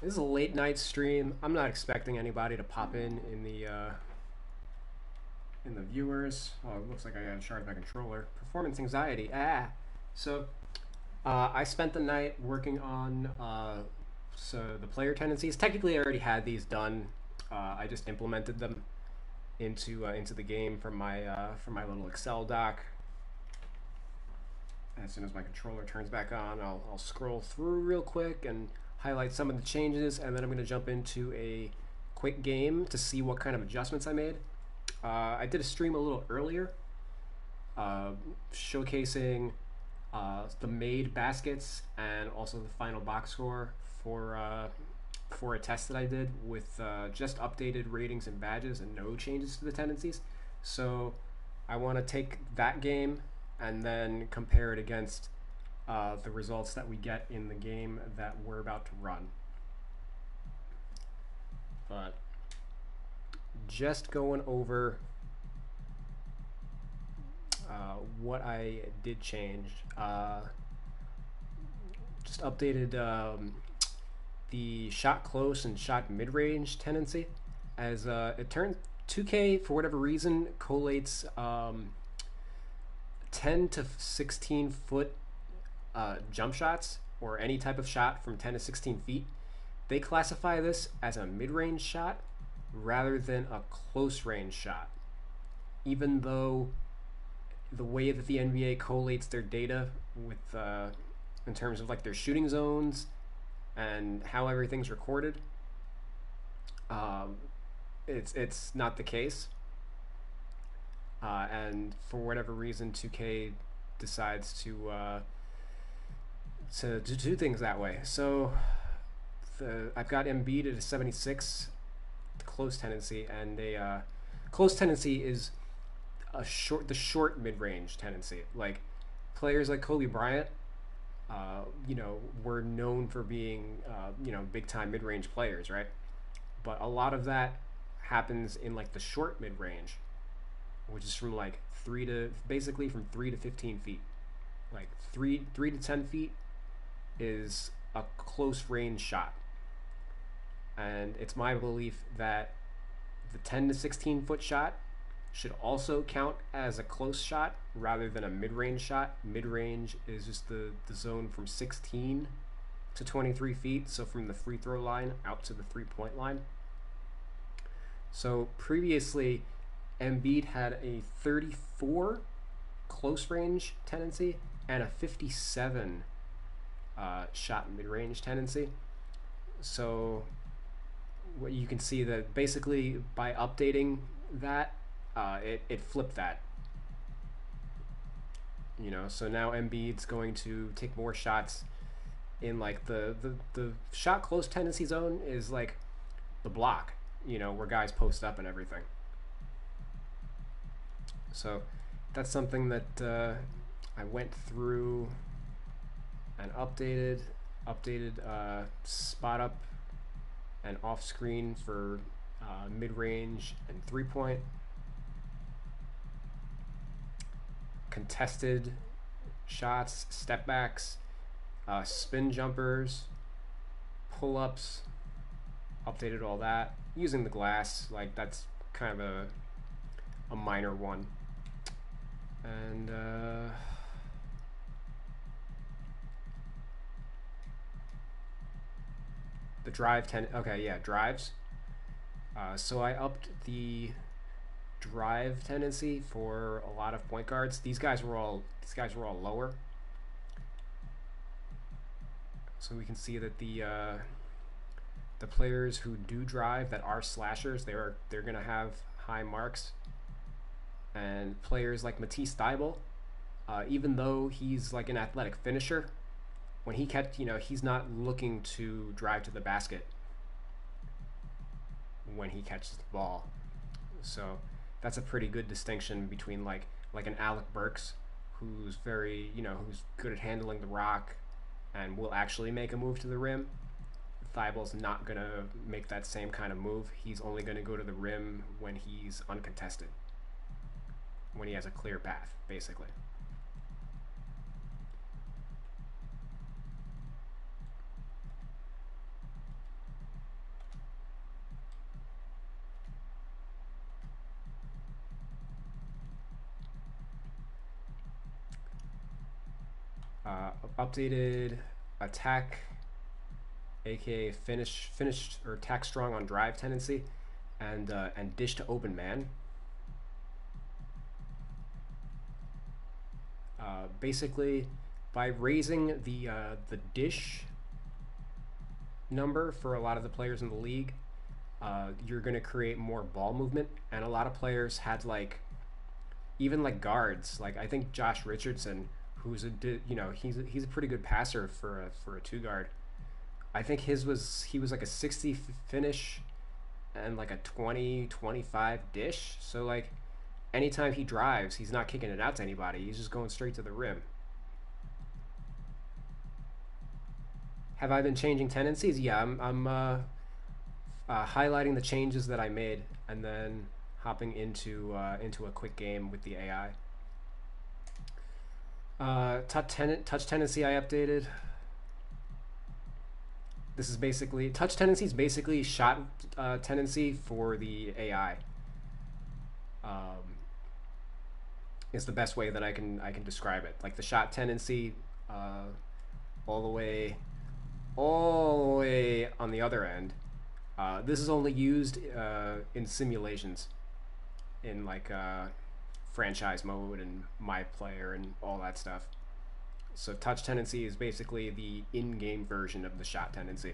This is a late night stream. I'm not expecting anybody to pop in the viewers. Oh, it looks like I got to charge my controller. Performance anxiety. Ah. So I spent the night working on the player tendencies. Technically, I already had these done. I just implemented them into the game from my little Excel doc. As soon as my controller turns back on, I'll scroll through real quick and highlight some of the changes, and then I'm going to jump into a quick game to see what kind of adjustments I made. I did a stream a little earlier, uh, showcasing the made baskets and also the final box score for a test that I did with just updated ratings and badges and no changes to the tendencies. So I want to take that game and then compare it against the results that we get in the game that we're about to run. But just going over what I did change. Just updated the shot close and shot mid range tendency. As it turns 2K, for whatever reason, collates 10 to 16 foot jump shots or any type of shot from 10 to 16 feet. They classify this as a mid range shot rather than a close range shot. Even though the way that the NBA collates their data with in terms of like their shooting zones and how everything's recorded, um, it's not the case. And for whatever reason, 2K decides to do things that way. So I've got Embiid at a 76 close tendency, and a close tendency is the short mid range tendency. Like players like Kobe Bryant, were known for being big time mid range players, right? But a lot of that happens in like the short mid range, which is from like basically from 3 to 15 feet. Like three to 10 feet is a close range shot, and it's my belief that the 10 to 16 foot shot should also count as a close shot rather than a mid range shot. Mid range is just the zone from 16 to 23 feet, so from the free throw line out to the 3 point line. So previously, Embiid had a 34 close range tendency and a 57 shot mid range tendency. So what you can see that basically by updating that, it flipped that. So now Embiid's going to take more shots in like the shot close tendency zone is like the block, where guys post up and everything. So that's something that I went through and updated spot up and off screen for mid range and 3 point. Contested shots, step backs, spin jumpers, pull ups, updated all that using the glass. Like that's kind of a minor one. And the okay, yeah, drives. So I upped the drive tendency for a lot of point guards. These guys were all lower. So we can see that the players who do drive that are slashers, they're gonna have high marks. And players like Matisse Thybulle, even though he's like an athletic finisher, when he's not looking to drive to the basket when he catches the ball. So that's a pretty good distinction between like an Alec Burks, who's who's good at handling the rock and will actually make a move to the rim. Thybulle's not gonna make that same kind of move. He's only gonna go to the rim when he's uncontested, when he has a clear path, basically. Updated attack, aka finished or attack strong on drive tendency, and dish to open man. Basically, by raising the dish number for a lot of the players in the league, you're going to create more ball movement, and a lot of players had like even like guards. Like I think Josh Richardson, who's he's a pretty good passer for a two guard. I think he was like a 60 finish and like a 20-25 dish. So like anytime he drives, he's not kicking it out to anybody. He's just going straight to the rim. Have I been changing tendencies? Yeah, I'm highlighting the changes that I made and then hopping into a quick game with the AI. Touch tendency I updated. This is basically touch tendency is basically shot tendency for the AI. Is the best way that I can describe it. Like the shot tendency, all the way, all the way on the other end. This is only used in simulations, in like franchise mode and my player and all that stuff. So touch tendency is basically the in-game version of the shot tendency.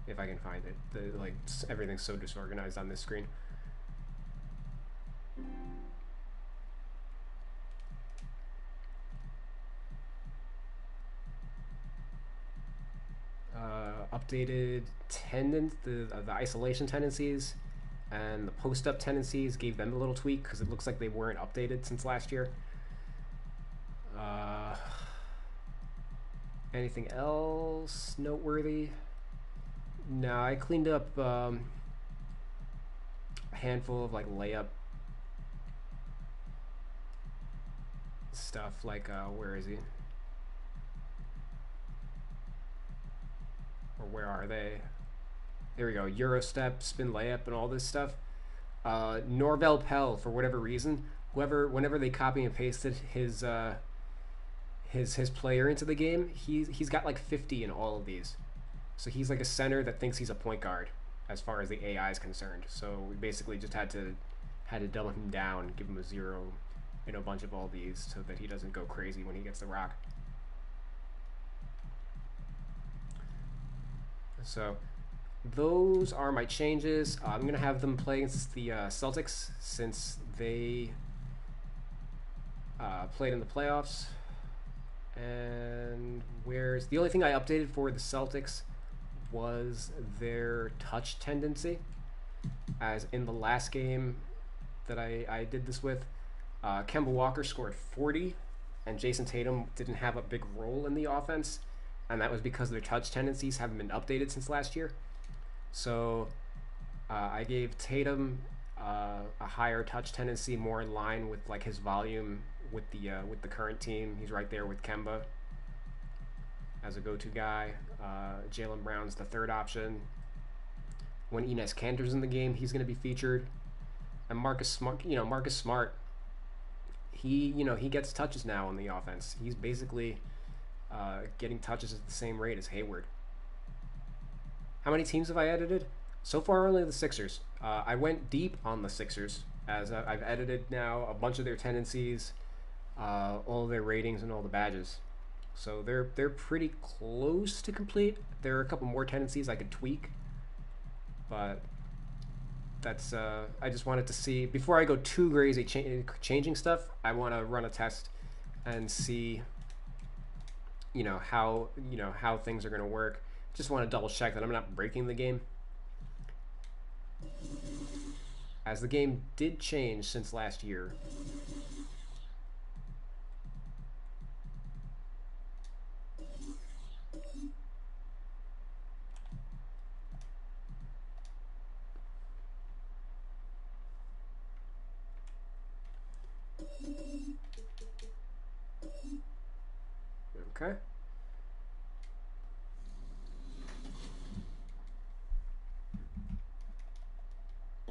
If I can find it, everything's so disorganized on this screen. Updated the isolation tendencies and the post up tendencies, gave them a little tweak because it looks like they weren't updated since last year. Anything else noteworthy? No, I cleaned up a handful of like layup stuff. Like where is he? Or where are they? There we go. Euro step, spin layup, and all this stuff. Norvel Pell, for whatever reason, whenever they copy and pasted his player into the game, he's got like 50 in all of these. So he's like a center that thinks he's a point guard as far as the AI is concerned. So we basically just had to dumb him down, give him a 0 in a bunch of all these so that he doesn't go crazy when he gets the rock. So those are my changes. I'm going to have them play against the Celtics since they played in the playoffs. And where's the only thing I updated for the Celtics was their touch tendency. As in the last game that I did this with, Kemba Walker scored 40 and Jason Tatum didn't have a big role in the offense, and that was because their touch tendencies haven't been updated since last year. So I gave Tatum a higher touch tendency, more in line with like his volume with the current team. He's right there with Kemba as a go-to guy. Jaylen Brown's the third option. When Enes Kanter's in the game, he's going to be featured. And Marcus Smart, he gets touches now on the offense. He's basically getting touches at the same rate as Hayward. How many teams have I edited? So far, only the Sixers. I went deep on the Sixers, as I've edited now a bunch of their tendencies, all of their ratings, and all the badges. So they're pretty close to complete. There are a couple more tendencies I could tweak, but that's I just wanted to see before I go too crazy changing stuff. I want to run a test and see how things are going to work. Just want to double check that I'm not breaking the game, as the game did change since last year. Okay.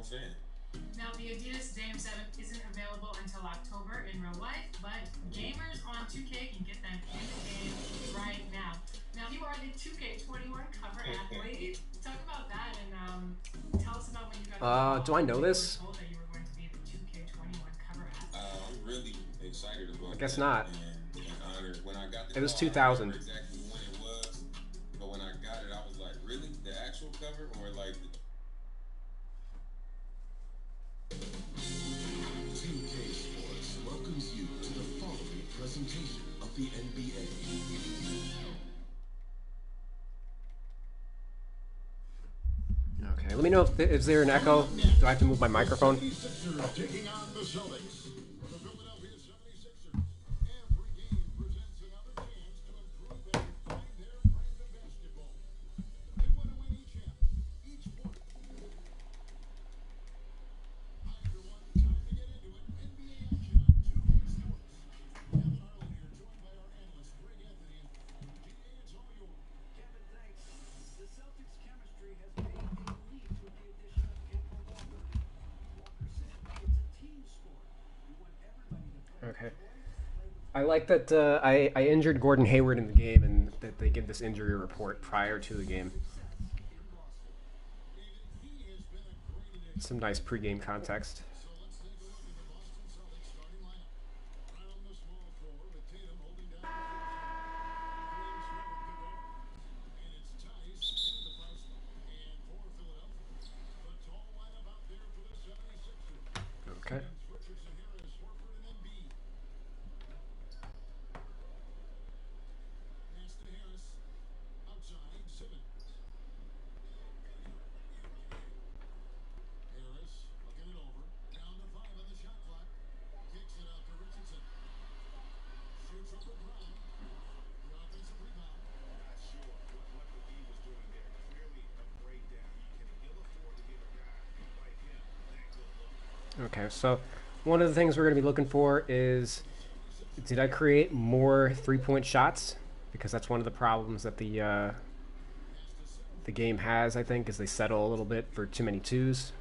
saying. Now, the Adidas Dame 7 isn't available until October in real life, but gamers on 2K can get them in the game right now. Now, you are the 2K21 cover athlete. Talk about that and tell us about when you got the call Do I know when you were this? told that you were going to be the 2K21 cover athlete. I'm really excited I about guess that not. and honored. When I got the It was call, I don't remember 2000. exactly when it was, but when I got it, I was like, really? The actual cover or like the 2K Sports welcomes you to the following presentation of the NBA. Okay, let me know if is there an echo. Do I have to move my microphone? Taking on the Celtics. For the Philadelphia 76ers, every game presents another chance to improve and refine their brand of basketball. They want to win each quarter. Hi, everyone. Time to get into it. NBA action on 2K Sports. Kevin Harlan here, joined by our analysts, Greg Anthony and GA. It's all yours. Kevin, thanks. The Celtics' chemistry has made a leap with the addition of Kemba Walker. Walker said it's a team sport. We want everybody to play Okay. with joy, play with I like that I injured Gordon Hayward in the game and that they give this injury report prior to the game. Some nice pregame context. So let's take a look at the Boston Celtics starting lineup. Brown, the small forward, with Tatum holding down the force center. James Smith at the guard. And it's Tice at the freshman. And for Philadelphia, the tall lineup out there for the 76ers. Okay. Simmons, Richardson, Harris, Horford, and Embiid. Pass to Harris. Outside, Simmons. Harris looking it over. Down to 5 on the shot clock. Kicks it out to Richardson. Shoots over Brown. The offensive rebound. Not sure what the D was doing there. Clearly a breakdown. You can ill afford to give a guy like him that good look. Okay, so one of the things we're going to be looking for is, did I create more three-point shots? Because that's one of the problems that the game has, I think, is they settle a little bit for too many twos.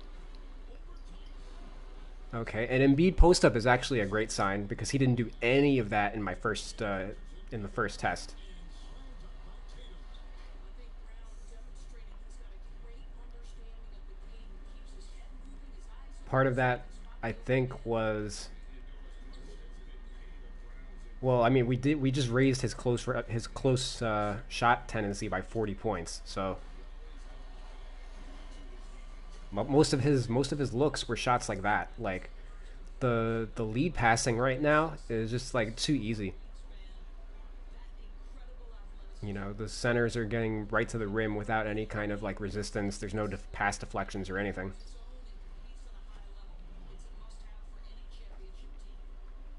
Okay, and Embiid post-up is actually a great sign because he didn't do any of that in my first in the first test. Part of that, I think, was, well, I mean, we just raised his close shot tendency by 40 points. So most of his looks were shots like that. Like the lead passing right now is just like too easy. You know, the centers are getting right to the rim without any kind of like resistance. There's no pass deflections or anything.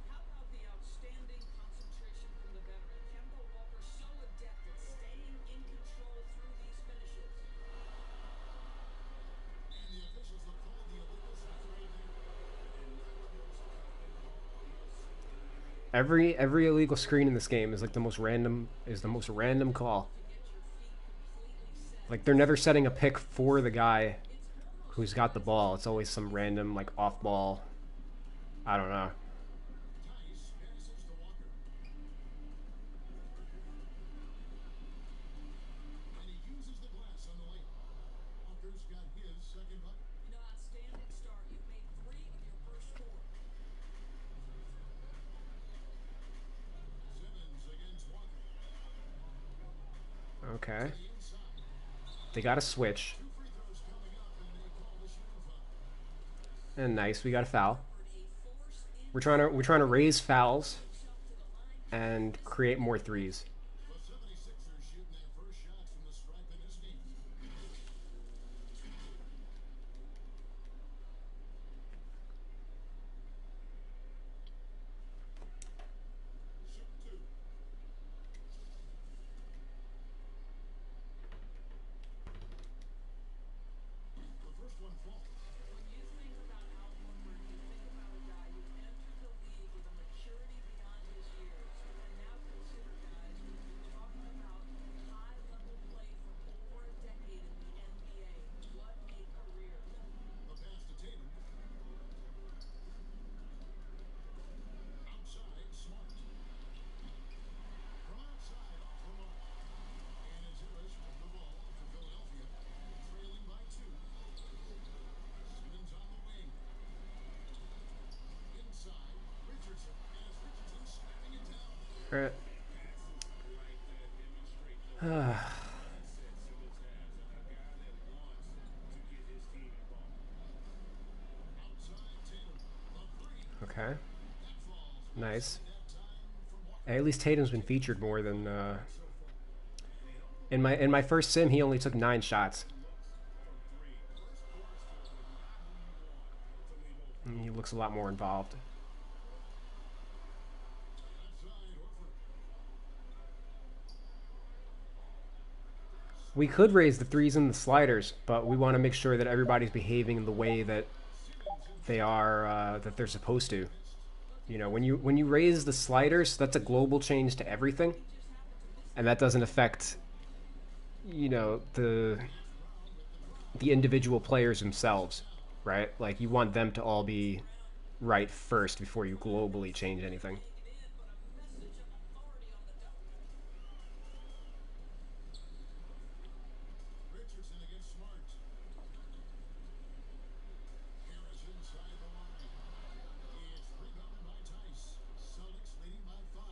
How about the outstanding concentration from the veteran? Kemba Walker so adept at staying in control through these finishes. And the officials have called the illegal shot right there. Every illegal screen in this game is like the most random call. Like they're never setting a pick for the guy who's got the ball. It's always some random like off ball. I don't know. Tice passes to Walker. And he uses the glass on the lane. Walker's got his second bucket. You know, outstanding start. You've made 3 of your first 4. Simmons against Walker. Okay. The inside. They got a switch. 2 free throws coming up, and they call the shooting foul. And nice, we got a foul. We're trying to raise fouls and create more threes. The 76ers shooting their first shot from the stripe in this game. Shoot 2. The first one falls. When you think about Al Horford, you think about a guy who entered the league with a maturity beyond his years, and now consider guys who All right. Right, demonstrate those mindsets Simmons has, and a guy that wants to get his team involved. Outside Tatum. The three. Okay. That falls. Nice. That time from Walker. At least Tatum's been featured more than So far. in my first sim. He only took 9 shots. From three. First quarter's field, but not who you want to leave open. He looks a lot more involved. Outside Horford. We could raise the threes and the sliders, but we want to make sure that everybody's behaving the way that they are that they're supposed to. You know, when you raise the sliders, that's a global change to everything, and that doesn't affect, you know, the individual players themselves, right? Like you want them to all be right first before you globally change anything. Richardson against Smart. Harris inside the line. It's rebounded by Tice. Celtics leading by 5.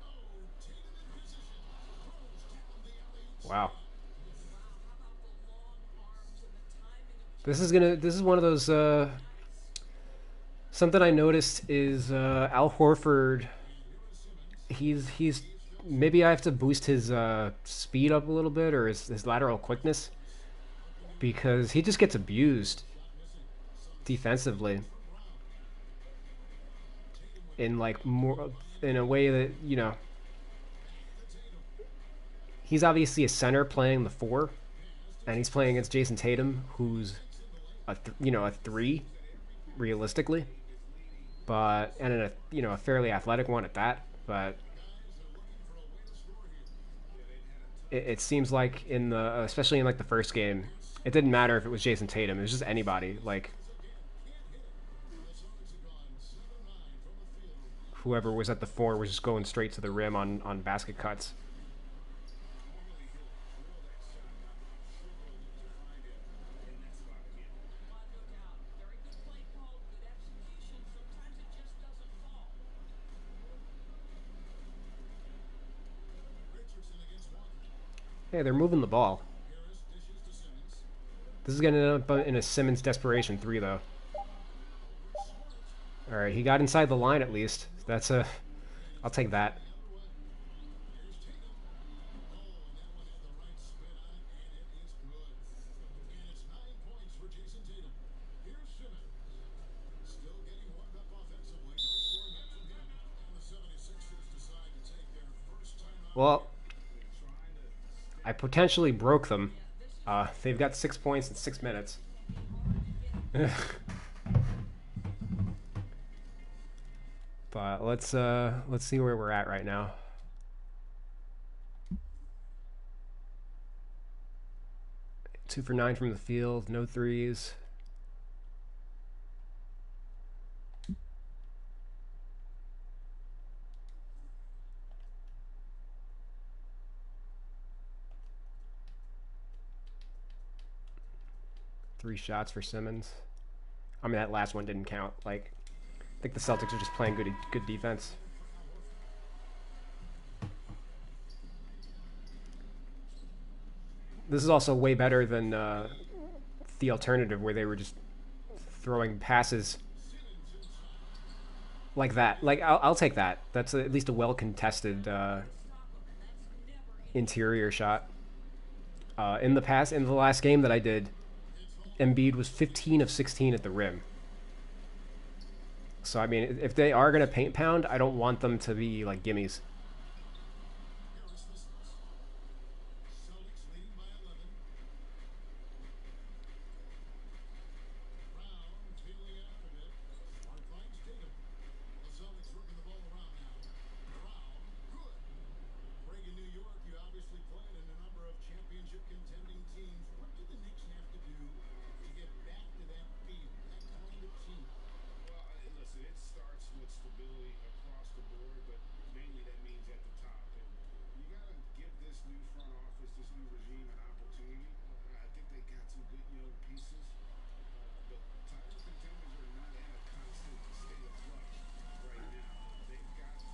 Oh, Tatum in position. Throws down the alley-oop. Wow. This is one of those something I noticed is Al Horford. He's maybe I have to boost his speed up a little bit or his lateral quickness because he just gets abused defensively in like more in a way that, you know, he's obviously a center playing the 4 and he's playing against Jason Tatum who's a 3 realistically, but and a a fairly athletic one at that. But it seems like in the especially in like the first game, it didn't matter if it was Jason Tatum. It was just anybody, like whoever was at the 4 was just going straight to the rim on basket cuts. Richardson against Walker. Hey, they're moving the ball. Harris dishes to Simmons. This is going to end up in a Simmons desperation 3 though. All right, he got inside the line at least. That's a I'll take that. Here's Tatum. Oh, and that one had the right spin on it, and it is good. And it's 9 points for Jason Tatum. Here's Simmons. Still getting warmed up offensively. No scoring yet from him. And the 76ers decide to take their first time out. Well, I potentially broke them. They've got 6 points in 6 minutes. But let's see where we're at right now. Two for 9 from the field, no threes. Three shots for Simmons. I mean, that last one didn't count. Like, I think the Celtics are just playing good defense. This is also way better than the alternative where they were just throwing passes like that. Like, I'll take that. That's at least a well-contested interior shot. In the last game that I did, Embiid was 15 of 16 at the rim. So, I mean, if they are going to paint pound, I don't want them to be, like, gimmies. Harris misses. Celtics leading by 11. Brown feeling it out a bit. Smart finds Tatum. The Celtics working the ball around now. Brown, good. Greg, in New York, you obviously played in a number of championship contending teams. What do the Knicks have to do to get back to that field, that kind of team? Well, listen, it starts with stability across the board, but mainly that means at the top. And you got to give this new front office, this new regime, an opportunity. I think they got some good young pieces, but title contenders are not in a constant state of flux right now. They've got to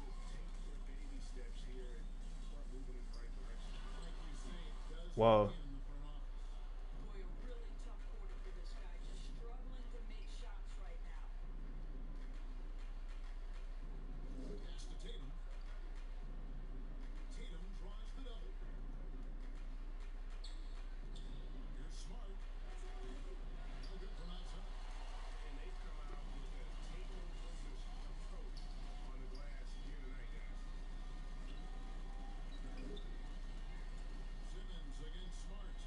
Whoa. in the front office. Boy, a really tough quarter for this guy. Just struggling to make shots right now. Pass to Tatum. Tatum draws the double. Here's Smart. No good from outside. And they've come out with a table-focused approach on the glass here tonight, guys. Simmons against Smart.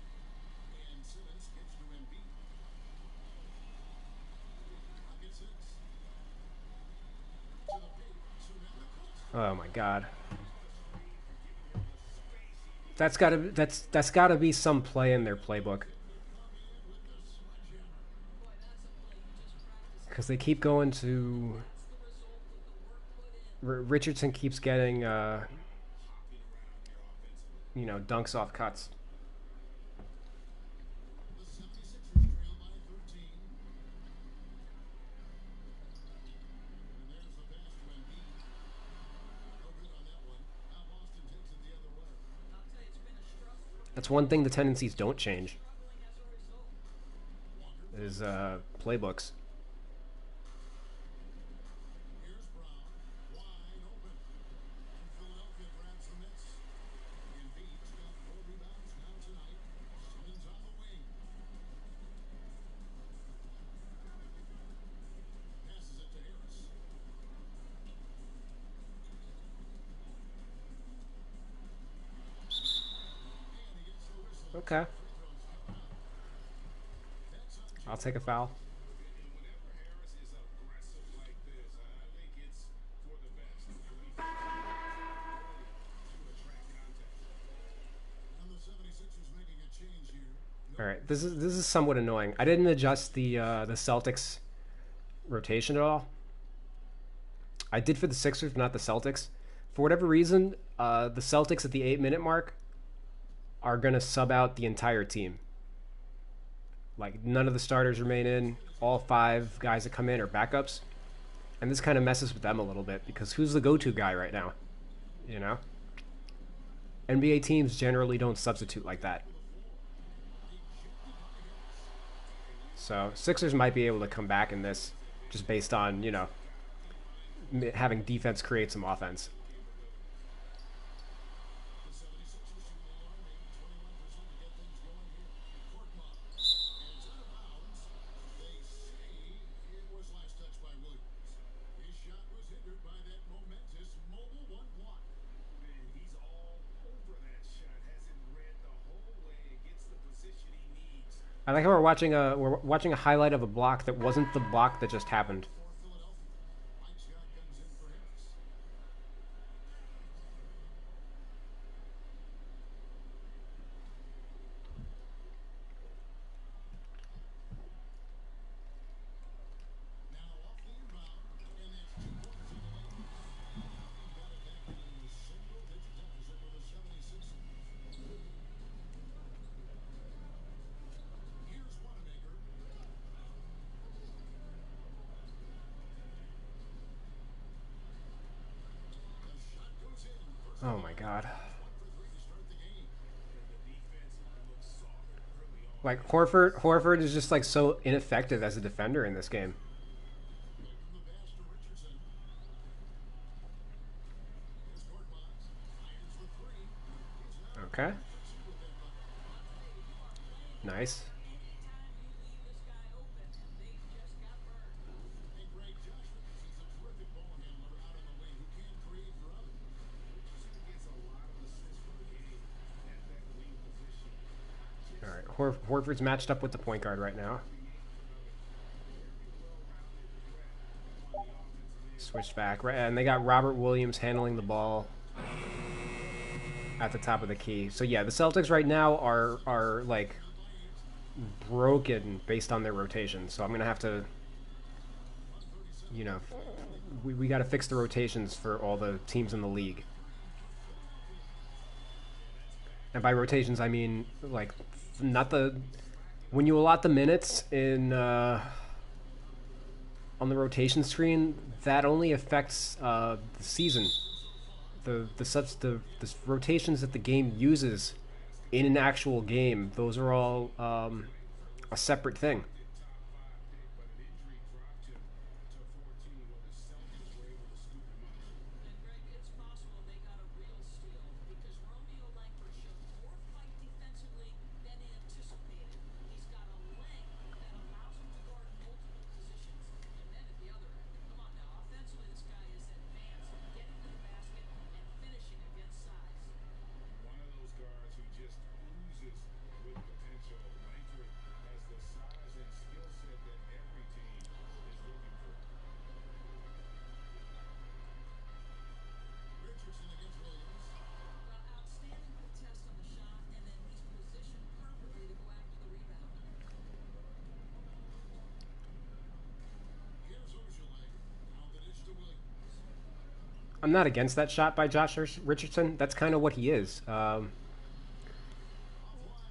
And Simmons gets to Embiid. Rocket 6. To the paint. Surround the post. Oh my god. That's gotta be some play in their playbook. Because they keep going to... Richardson keeps getting, dunks off cuts. The 76ers trail by 13. And there's the pass to Embiid. No good on that one. Now Boston takes it the other way. I'll tell you, it's been a struggle for That's one thing the tendencies don't change, struggling as a result. is playbooks. Here's Brown. Wide open. And Philadelphia grabs the miss. Embiid's got 4 rebounds now tonight. Simmons on the wing. Passes it to Harris. And he gets the whistle. Okay. I'll take a foul. And whenever Harris is aggressive like this, I think it's for the best. To attract contact. And the 76ers making a change here. All right, this is somewhat annoying. I didn't adjust the Celtics rotation at all. I did for the Sixers, but not the Celtics. For whatever reason, the Celtics at the 8-minute mark are gonna sub out the entire team. Like, none of the starters remain in. All 5 guys that come in are backups, and this kind of messes with them a little bit because who's the go-to guy right now? You know, NBA teams generally don't substitute like that. So Sixers might be able to come back in this just based on, having defense create some offense. The 76ers shooting alarming 21% to get things going here. Korkmaz. And it's out of bounds. They say it was last touched by Williams. His shot was hindered by that momentous mobile 1 block. And he's all over that shot. Hasn't read the whole way and gets the position he needs. I like how we're watching a highlight of a block that wasn't the block that just happened. For Philadelphia. Mike Scott comes in for Harris. Now off the inbound, and that's 2 points on the Lakers. He's got it back in a single-digit deficit for the 76ers. Here's Wanamaker. The shot goes in. First Oh my god. 1 for 3 to start the game. The defense looks soft early on. Like Horford is just like so ineffective as a defender in this game. Back from the pass to Richardson. Here's Korkmaz. Fires the 3. He's now Okay. efficient with that bucket. Nice. Anytime you leave this guy open, and they just got burned. And Greg Josh Richardson's a terrific ball handler out on the wing who can create for others. Richardson gets a lot of assists for the game at that wing position. All right. Horford's matched up with the point guard right now. Switched back, right, and they got Robert Williams handling the ball at the top of the key. So yeah, the Celtics right now are like broken based on their rotation. So I'm gonna have to, we got to fix the rotations for all the teams in the league. And by rotations, I mean like not the when you allot the minutes in on the rotation screen, that only affects the season. The rotations that the game uses in an actual game, those are all a separate thing. And Greg, it's possible they got a real steal because Romeo Langford showed more fight defensively than anticipated. He's got a length that allows him to guard multiple positions. And then at the other end, come on now, offensively this guy is advanced, getting to the basket and finishing against size. One of those guards who just oozes with potential. Langford has the size and skill set that every team is looking for. Richardson against Williams. Well, outstanding contest on the shot, and then he's positioned perfectly to go after the rebound. Here's Ojeley. Now the dish to Williams. I'm not against that shot by Josh Richardson. That's kind of what he is. Offline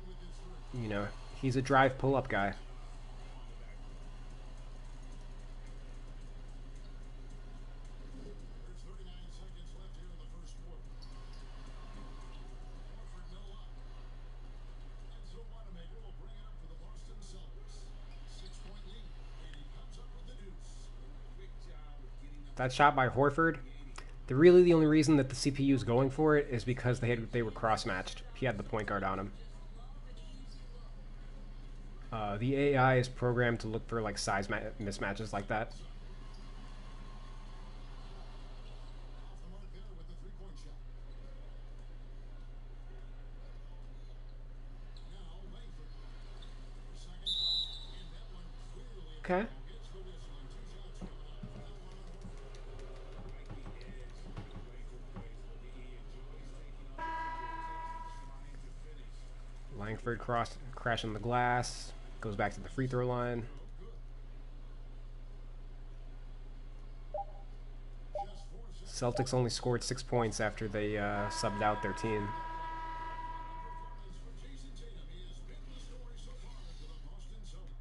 with his three. You know, he's a drive pull-up guy. There's 39 seconds left here in the first quarter. Horford no luck. And so Wanamaker will bring it up for the Boston Celtics. 6-point lead. And he comes up with the deuce. Quick job of getting up. That shot by Horford. The only reason that the CPU is going for it is because they were cross matched. He had the point guard on him. The AI is programmed to look for like size mismatches like that. Off the mark there with the three-point shot. Now Langford. Second foul. And that one clearly Okay. gets the whistle. And two shots coming up. Another one on Horford. Like the edge that Langford plays with. He enjoys taking on and trying to finish. Langford crashing the glass. Goes back to the free throw line. Just 4 seconds. Celtics only scored 6 points after they subbed out their team. Performance for Jason Tatum. He has been the story so far for the Boston Celtics.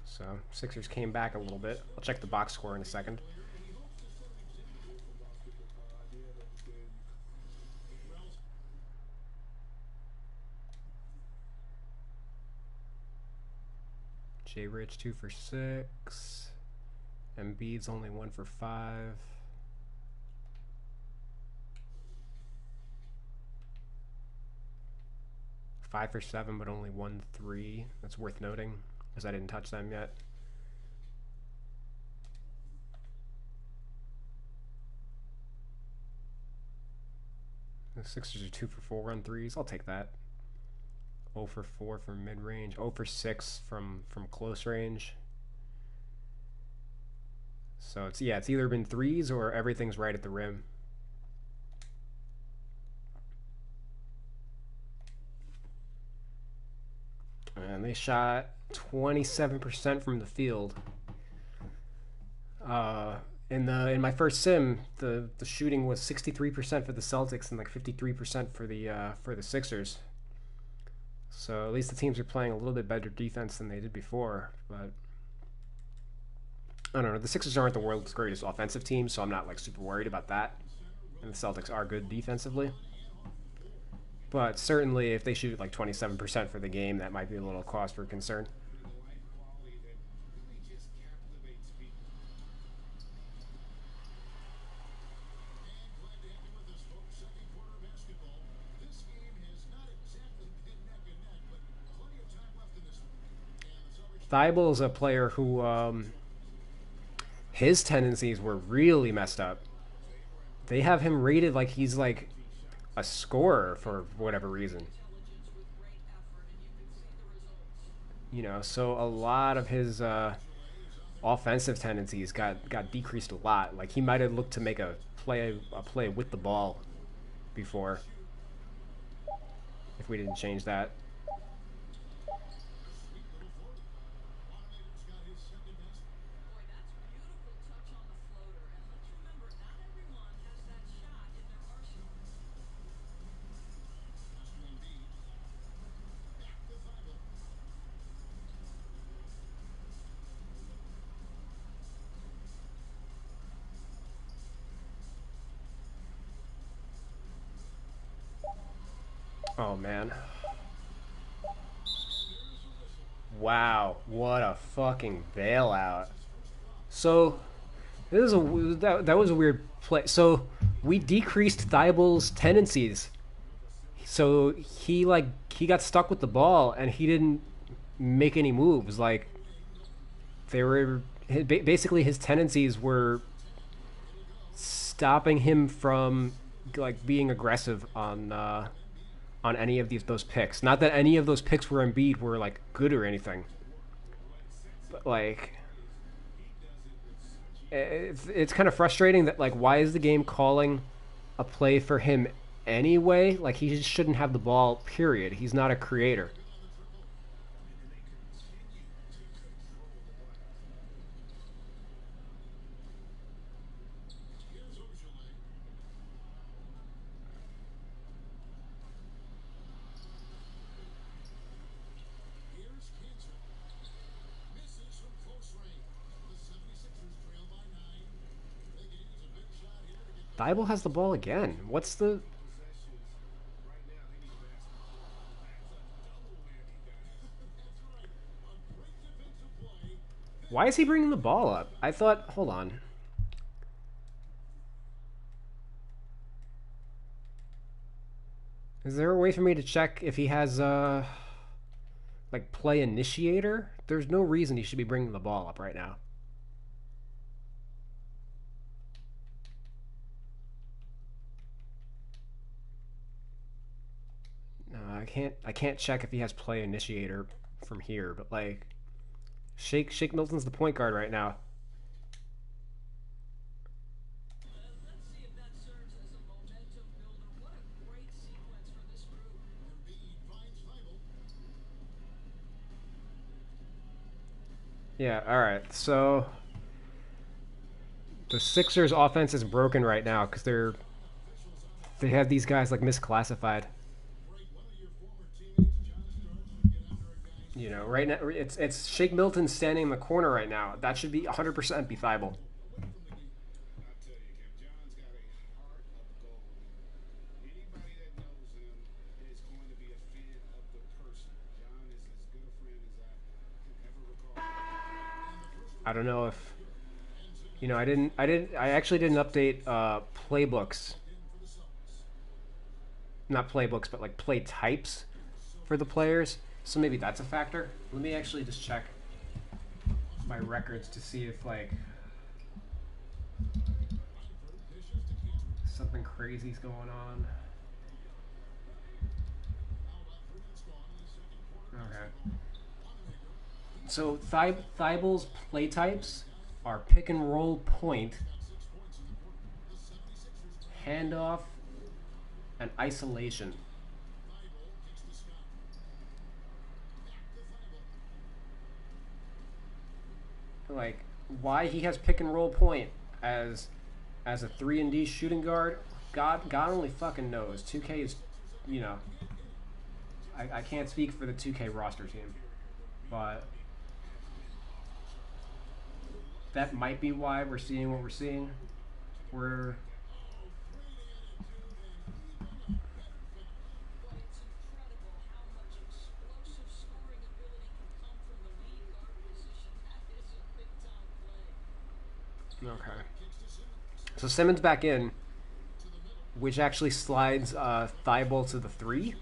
So Sixers came back a little bit. I'll check the box score in a second. And he hopes to set an example for basketball idea that Wells J Rich 2 for 6. Embiid's only 1 for 5. Five for 7, but only 1 3. That's worth noting, because I didn't touch them yet. The Sixers are 2 for 4 on threes. I'll take that. 0 for 4 from mid-range. 0 for 6 from close range. So it's either been threes or everything's right at the rim. And they shot 27% from the field. In my first sim, the shooting was 63% for the Celtics and like 53% for the Sixers. So at least the teams are playing a little bit better defense than they did before. But I don't know. The Sixers aren't the world's greatest offensive team, so I'm not like super worried about that. And the Celtics are good defensively. But certainly, if they shoot like 27% for the game, that might be a little cause for concern. The life quality that really just captivates people. And glad to have you with us, folks. Second quarter basketball. This game has not exactly been neck and neck, but plenty of time left in this one. And the Celtics Thibault is a player who his tendencies were really messed up. They have him rated like he's like a scorer for whatever reason. Intelligence with great effort, and you can see the results. You know, so a lot of his offensive tendencies got decreased a lot. Like he might have looked to make a play with the ball before if we didn't change that. sweet little floater. Wanamaker's got his second basket. Boy, that's a beautiful touch on the floater. And let's remember, not everyone has that shot in their arsenal. Pass to Embiid. Back to Thibault. Oh man. Wow, what a fucking bailout. So this is a that was a weird play. So we decreased Thibault's tendencies. So he got stuck with the ball and he didn't make any moves. Like they were basically his tendencies were stopping him from like being aggressive on any of those picks. Not that any of those picks were Embiid were like good or anything, but like it's kind of frustrating that like why is the game calling a play for him anyway? Like he just shouldn't have the ball. Period. He's not a creator. Here's Cantor. Misses from close range. The 76ers trail by 9. They gain a big shot here to get back. Thibault has the ball again. What's the? Right now, they need basketball. That's a double whammy, guys. That's right. A great defensive play. Why is he bringing the ball up? I thought. Hold on. Is there a way for me to check if he has like play initiator? There's no reason he should be bringing the ball up right now. No, I can't check if he has play initiator from here, but like Shake Milton's the point guard right now. Let's see if that serves as a momentum builder. What a great sequence for this group. Embiid finds Thibault. Yeah, all right. So the Sixers offense is broken right now cuz they have these guys like misclassified. Break one of your former teammates, John Starks, would get under a guy's You know, right now it's Shake Milton standing in the corner right now. That should be 100% be Thibault. away from the game. I tell you, Kim, John's got a heart of gold. Anybody that knows him is going to be a fan of the person. John is as good a friend as I can ever recall. I don't know if you know. I actually didn't update playbooks. Not playbooks, but like play types for the players. So maybe that's a factor. Let me actually just check my records to see if like something crazy's going on. Okay. So Thibault's play types are pick and roll point, handoff, and isolation. Like why he has pick and roll point as a 3-and-D shooting guard, God only fucking knows. 2K is, you know, I can't speak for the 2K roster team, but that might be why we're seeing what we're seeing. We're But it's incredible how much explosive scoring ability can come from the lead guard position. That is a big time play. okay. So Simmons back in, which actually slides Thibault to the 3.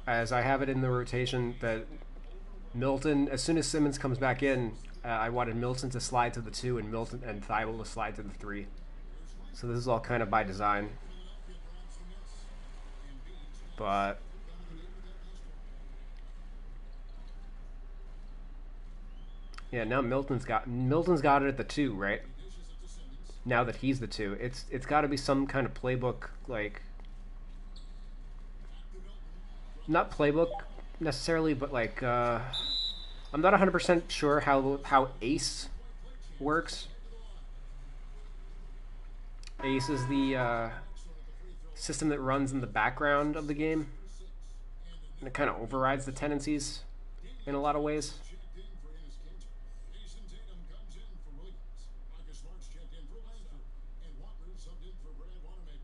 As I have it in the rotation that Milton, as soon as Simmons comes back in, I wanted Milton to slide to the 2 and Milton and Thibault to slide to the 3. So this is all kind of by design. But yeah, now Milton's got it at the 2, right? Now that he's the 2, it's got to be some kind of playbook, like not playbook necessarily, but like I'm not 100% sure how Ace works. Ace is the system that runs in the background of the game, and it kind of overrides the tendencies in a lot of ways. Jason Tatum comes in for Williams. Marcus Smart's checked in for Langford. And Walker subbed in for Brad Wanamaker.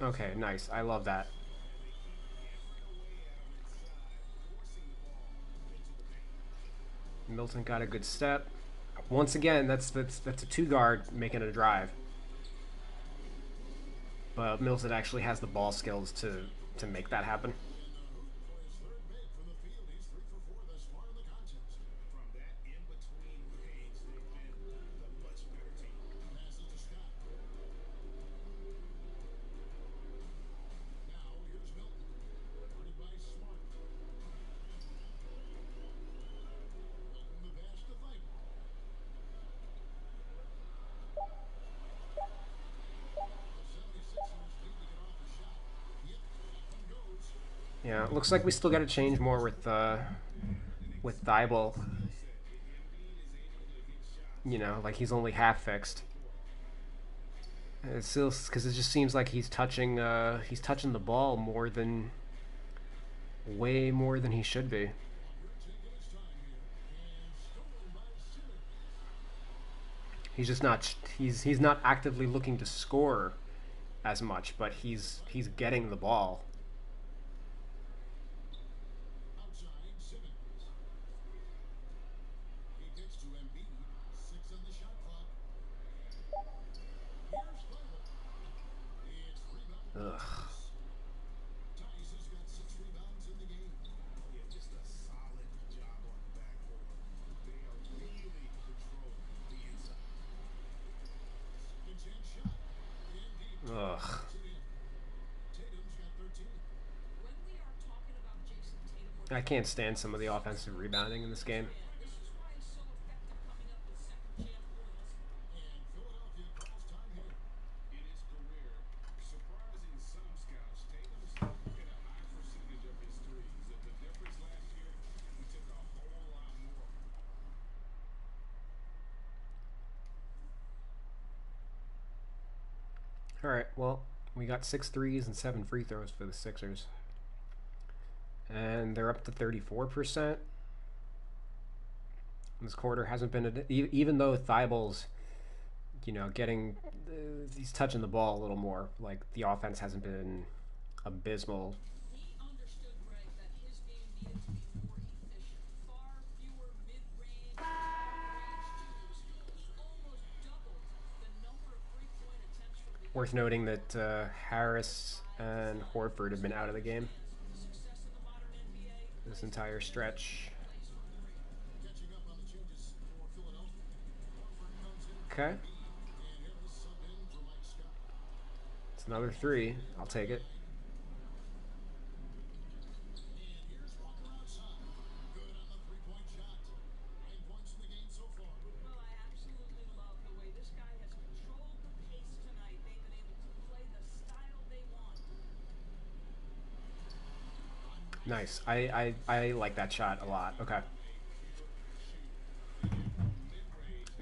Okay, nice. I love that. and they keep hammering away at him inside, forcing the ball into the paint. Milton got a good step. Once again, that's a two guard making a drive. But Milton actually has the ball skills to make that happen. And Hood for his third make from the field. He's 3 for 4 thus far in the contest. From that in-between range, they've been the much better team. Passes to Scott. Now here's Milton. Guarded by Smart. Milton the pass to Thibault. The 76ers need to get off a shot. Yep, that one goes. Yeah, it looks like we still got to change more with Thibault. You know, like he's only half fixed. It's still because it just seems like he's touching the ball way more than he should be. Walker taking his time here. And stolen by Simmons. He's not actively looking to score as much, but he's getting the ball. Outside Simmons. He kicks to Embiid. 6 on the shot clock. Here's Thibault. It's rebound. Ugh. Tice has got 6 rebounds in the game. Yeah, just a solid job on the backboard. They are really controlling the inside. Second chance shot. In deep. Ugh. Puts it in. Tatum's got 13. When we are talking about Jason Tatum, I can't stand some of the offensive rebounding in this game. this is why he's so effective coming up with second chance points. And Philadelphia calls time here. In his career, surprising some scouts, Tatum's hit a high percentage of his threes. The difference last year, he took a whole lot more. All right, well, we got 6 threes and 7 free throws for the Sixers. And they're up to 34%. This quarter hasn't been even though Thibault's, getting he's touching the ball a little more. Like the offense hasn't been abysmal. He understood, Greg, that his game needed to be more efficient. Far fewer mid-range, long-range twos. He almost doubled the number of three-point attempts from the Worth noting that Harris and Horford have been out of the game success in the modern NBA. this entire stretch. Plays from three. Catching up on the changes for Philadelphia. Horford comes in for Okay, Embiid, and Harris subbed in for Mike Scott. it's another 3. I'll take it. And here's Walker outside. Good on the three-point shot. 9 points in the game so far. Well, I absolutely love the way this guy has controlled the pace tonight. They've been able to play the style they want. Nice. I like that shot a lot. Okay.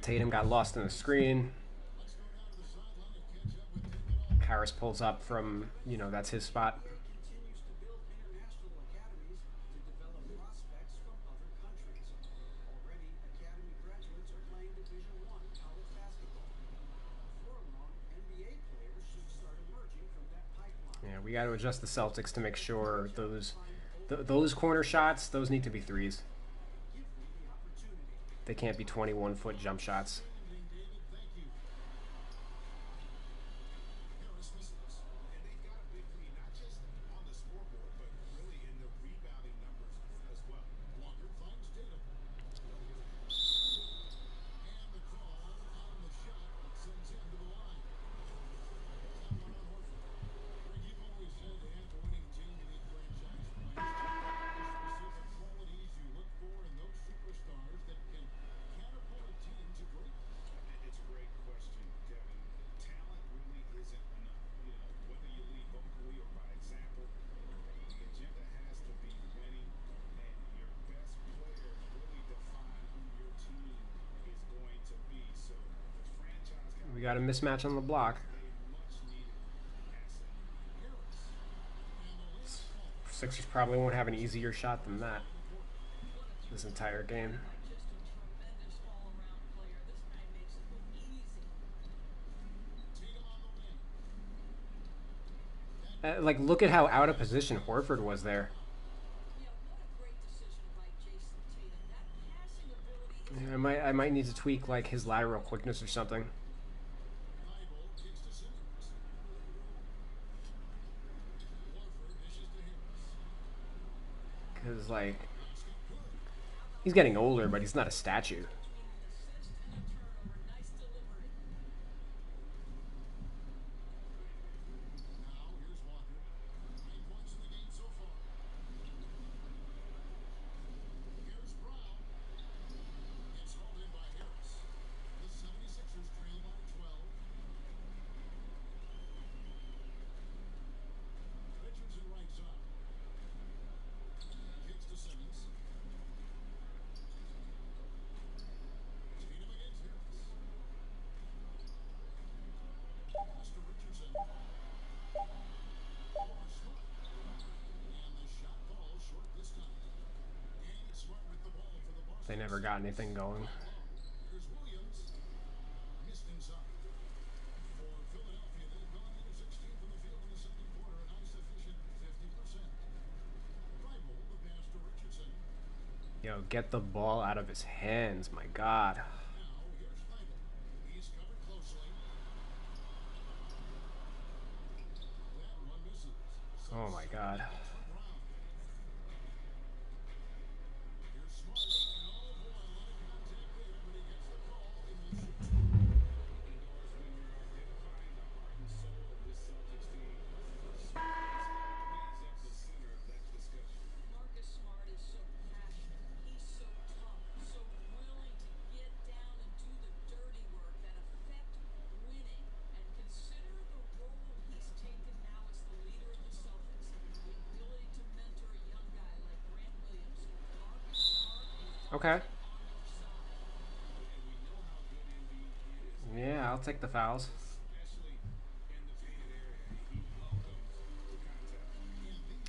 Tatum got lost in the screen. Let's go down to the sideline and catch up with Tim Goodall. Harris pulls up from, that's his spot. Continues to build international academies to develop prospects from other countries. Already, academy graduates are playing Division I college basketball. Before long, NBA players should start emerging from that pipeline. Yeah, we got to adjust the Celtics to make sure those corner shots, those need to be threes. Give me the opportunity. They can't be 21-foot jump shots. David, thank you. Harris misses. And they've got a big lead, not just on the scoreboard, but really in the rebounding numbers as well. Walker finds Tatum. And the call on the shot sends him to the line. That one on Horford. Greg, you've always said to have a winning team, you need franchise players. The specific qualities you look for in those superstars that can catapult a team to greatness. It's a great question, Kevin. Talent really isn't enough. Whether you lead vocally or by example, the agenda has to be winning, and your best players really define who your team is going to be. So the franchise guys, We got a mismatch on the block. a much needed asset. Harris. And the layup falls. Sixers probably won't have an easier shot than that this entire game. Just a tremendous all-around player. This guy makes it look easy. Tatum on the wing. Like, look at how out of position Horford was there. Yeah, what a great decision by Jason Tatum. That passing ability is I might need to tweak like his lateral quickness or something. Thibault kicks to Simmons. Horford dishes to Harris. Cause like Basket good. he's getting older, but he's not a statue. between an assist and a turnover. Nice delivery. Now here's Walker. 9 points in the game so far. Here's Brown. It's hauled in by Harris. The 76ers trail by 12. Richardson right side. Kicks to Simmons. Tatum against Harris. Pass to Richardson. For Smart. And the shot falls short this time. And Smart with the ball for the Boston. They never got anything going. Here's Williams. Missed inside. For Philadelphia, they've gone into 16 from the field in the second quarter, a nice efficient 50%. Thibault, the pass to Richardson. Yo, get the ball out of his hands. My God. Now here's Thibault. He's covered closely. That one misses. Oh my God. For Brown. Here's Smart. And oh boy, a lot of contact there, but he gets the call in the shoot. Indoors, when you're identifying the heart and soul of this Celtics team, Smart is at the center of that discussion. Marcus Smart is so passionate. He's so tough, so willing to get down and do the dirty work that affect winning. And consider the role he's taken now as the leader of the Celtics. The ability to mentor a young guy like Grant Williams. Marcus Smart is Okay. on your side. And we know how good Embiid is, Yeah, I'll take the fouls. especially in the painted area. He welcomes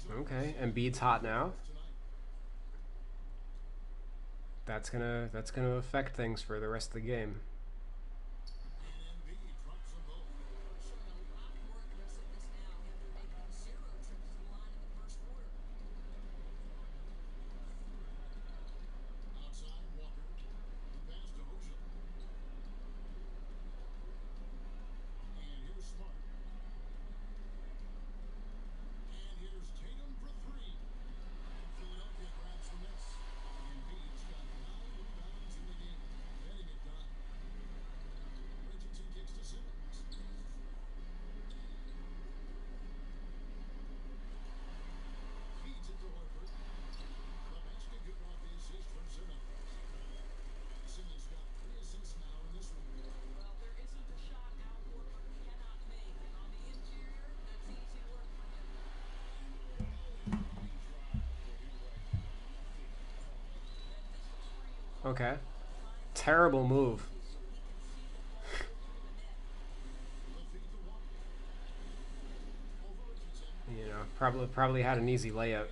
contact. Okay, Embiid's hot now. That's gonna affect things for the rest of the game. And Embiid drops them both. Showing a lot more aggressiveness now after making 0 trips to the line in the first quarter. Outside, Walker. The pass to Ocean. And here's Smart. And here's Tatum for 3. Philadelphia grabs the miss. Embiid's got 9 rebounds in the game, getting it done. Richardson kicks to Simmons. Feeds it to Horford. The basket good off the assist from Simmons. Simmons got 3 assists now in this one. Well, there isn't a shot Al Horford cannot make, and on the interior, that's easy work for him. He tried for him right now. And this is where you hope Okay. he finds Terrible move. so he can see the ball go through the net. The feed to Walker. Over Richardson. You know, probably had an easy layup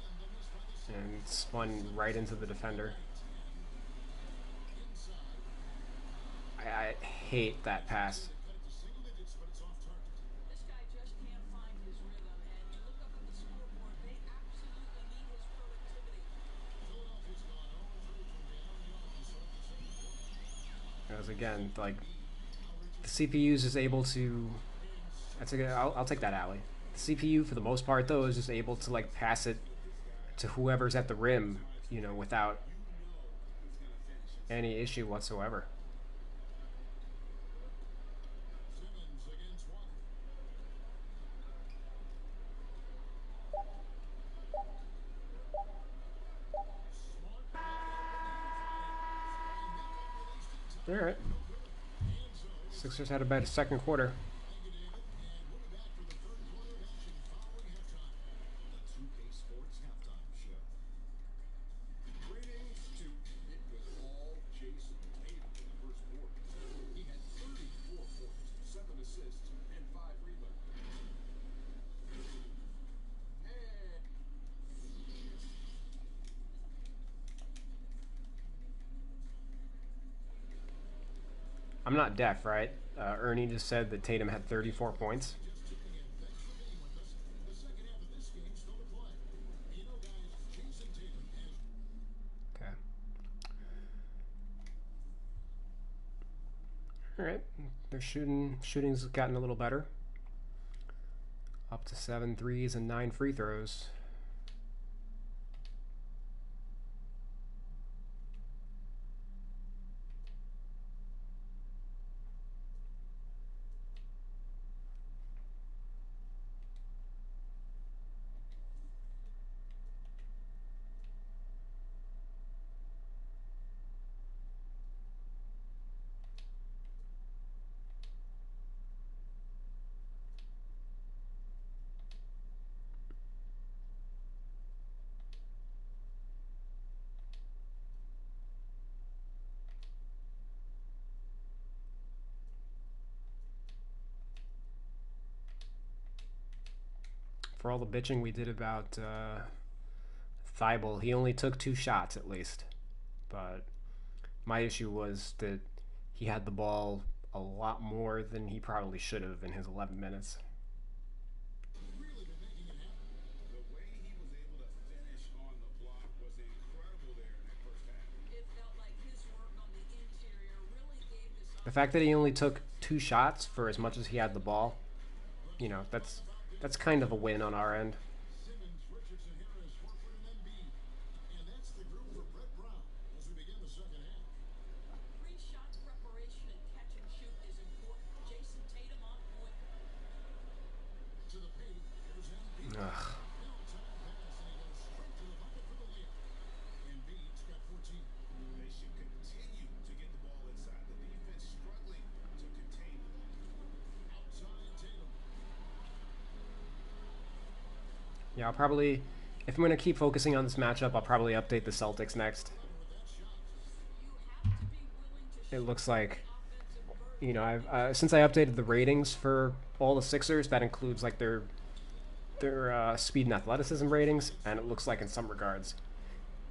and spun right into the defender. I hate that pass. Cut it to single digits, but it's off target. This guy just can't find his rhythm, and you look up at the scoreboard, they absolutely need his productivity. Philadelphia's gone 0-3 from down the arc to start the second quarter. Because again, like the CPU's is able to. I'll take that alley. The CPU for the most part though is just able to like pass it to whoever's at the rim, you know, without any issue whatsoever. Simmons against Walker. Smart. All right. Sixers had a better second quarter. Thank you, David. And we'll be back for the third quarter of action following halftime. The 2K Sports Halftime Show. Greetings to it was all Jason Tatum in the first quarter. He had 34 points, 7 assists, and 5 rebounds. And I'm not deaf, right? Ernie just said that Tatum had 34 points. Just tuning in. Thanks for being with us. The second All right, their shooting's gotten a little better. Up to 7 threes and 9 free throws. For all the bitching we did about Thibault, he only took 2 shots at least. But my issue was that he had the ball a lot more than he probably should have in his 11 minutes. Really been making it happen. The way he was able to finish on the block was incredible there in that first half. It felt like his work on the interior really gave this The fact that he only took 2 shots for as much as he had the ball, you know, that's kind of a win on our end. Simmons, Richardson, Harris, Horford, and Embiid. And that's the group for Brett Brown as we begin the second half. pre-shot preparation and catch and shoot is important. Jason Tatum on point. To the paint, here's Embiid. Ugh. Now time pass, and he goes straight to the bucket for the layup. Embiid's got 14. They should continue to get the ball inside. The defense struggling to contain them. Outside Tatum. Yeah, I'll probably, if I'm going to keep focusing on this matchup, I'll probably update the Celtics next. You have to be willing to It shoot looks like, offensive burden. you know, I've since I updated the ratings for all the Sixers, that includes like their speed and athleticism ratings, and it looks like in some regards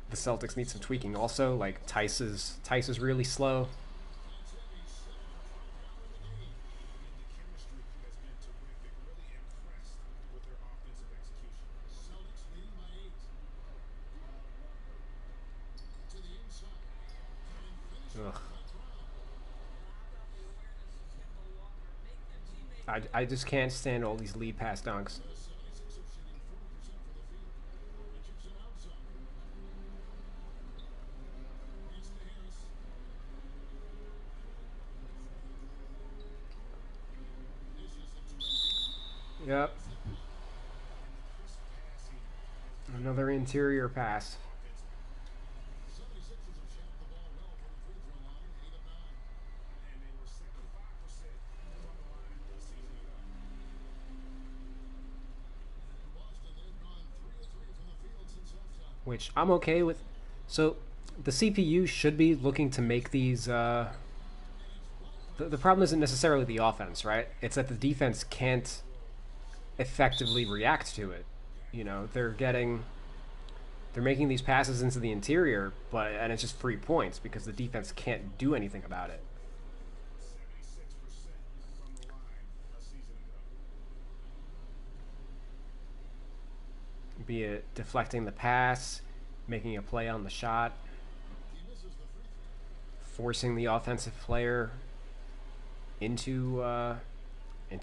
the Celtics need some tweaking. Also, like Tice is really slow. The chemistry has been terrific. Really impressed with their offensive execution. Celtics leading by 8. To the inside. And finish Ugh. by Brown. How about the awareness of Kemba Walker? Make their teammates I just can't stand all these lead pass dunks. The 76ers shooting 40% from the field. Richardson outside. It's to Harris. Dishes it to Embiid. Yep, Crisp passing has another interior pass. offensively. 76ers have shot the ball well from the free throw line, 8 of 9. And they were 75% from the line a season ago. Boston, they've gone 3 of 3 from the field since halftime. Which I'm okay with. So the CPU should be looking to make these. The problem isn't necessarily the offense, right? It's that the defense can't effectively react to it. You know, they're making these passes into the interior, and it's just free points because the defense can't do anything about it. 76% from the line a season ago. Be it deflecting the pass, making a play on the shot, He misses the free throw. forcing the offensive player into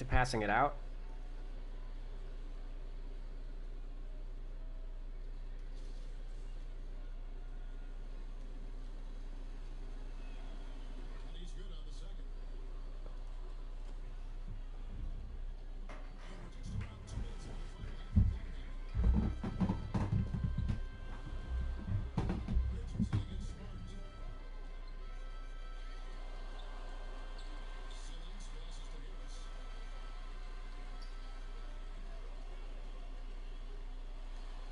passing it out. And he's good on the second. And we're just around 2 minutes into the final half of play here. Richardson against Smart. Simmons passes to Harris.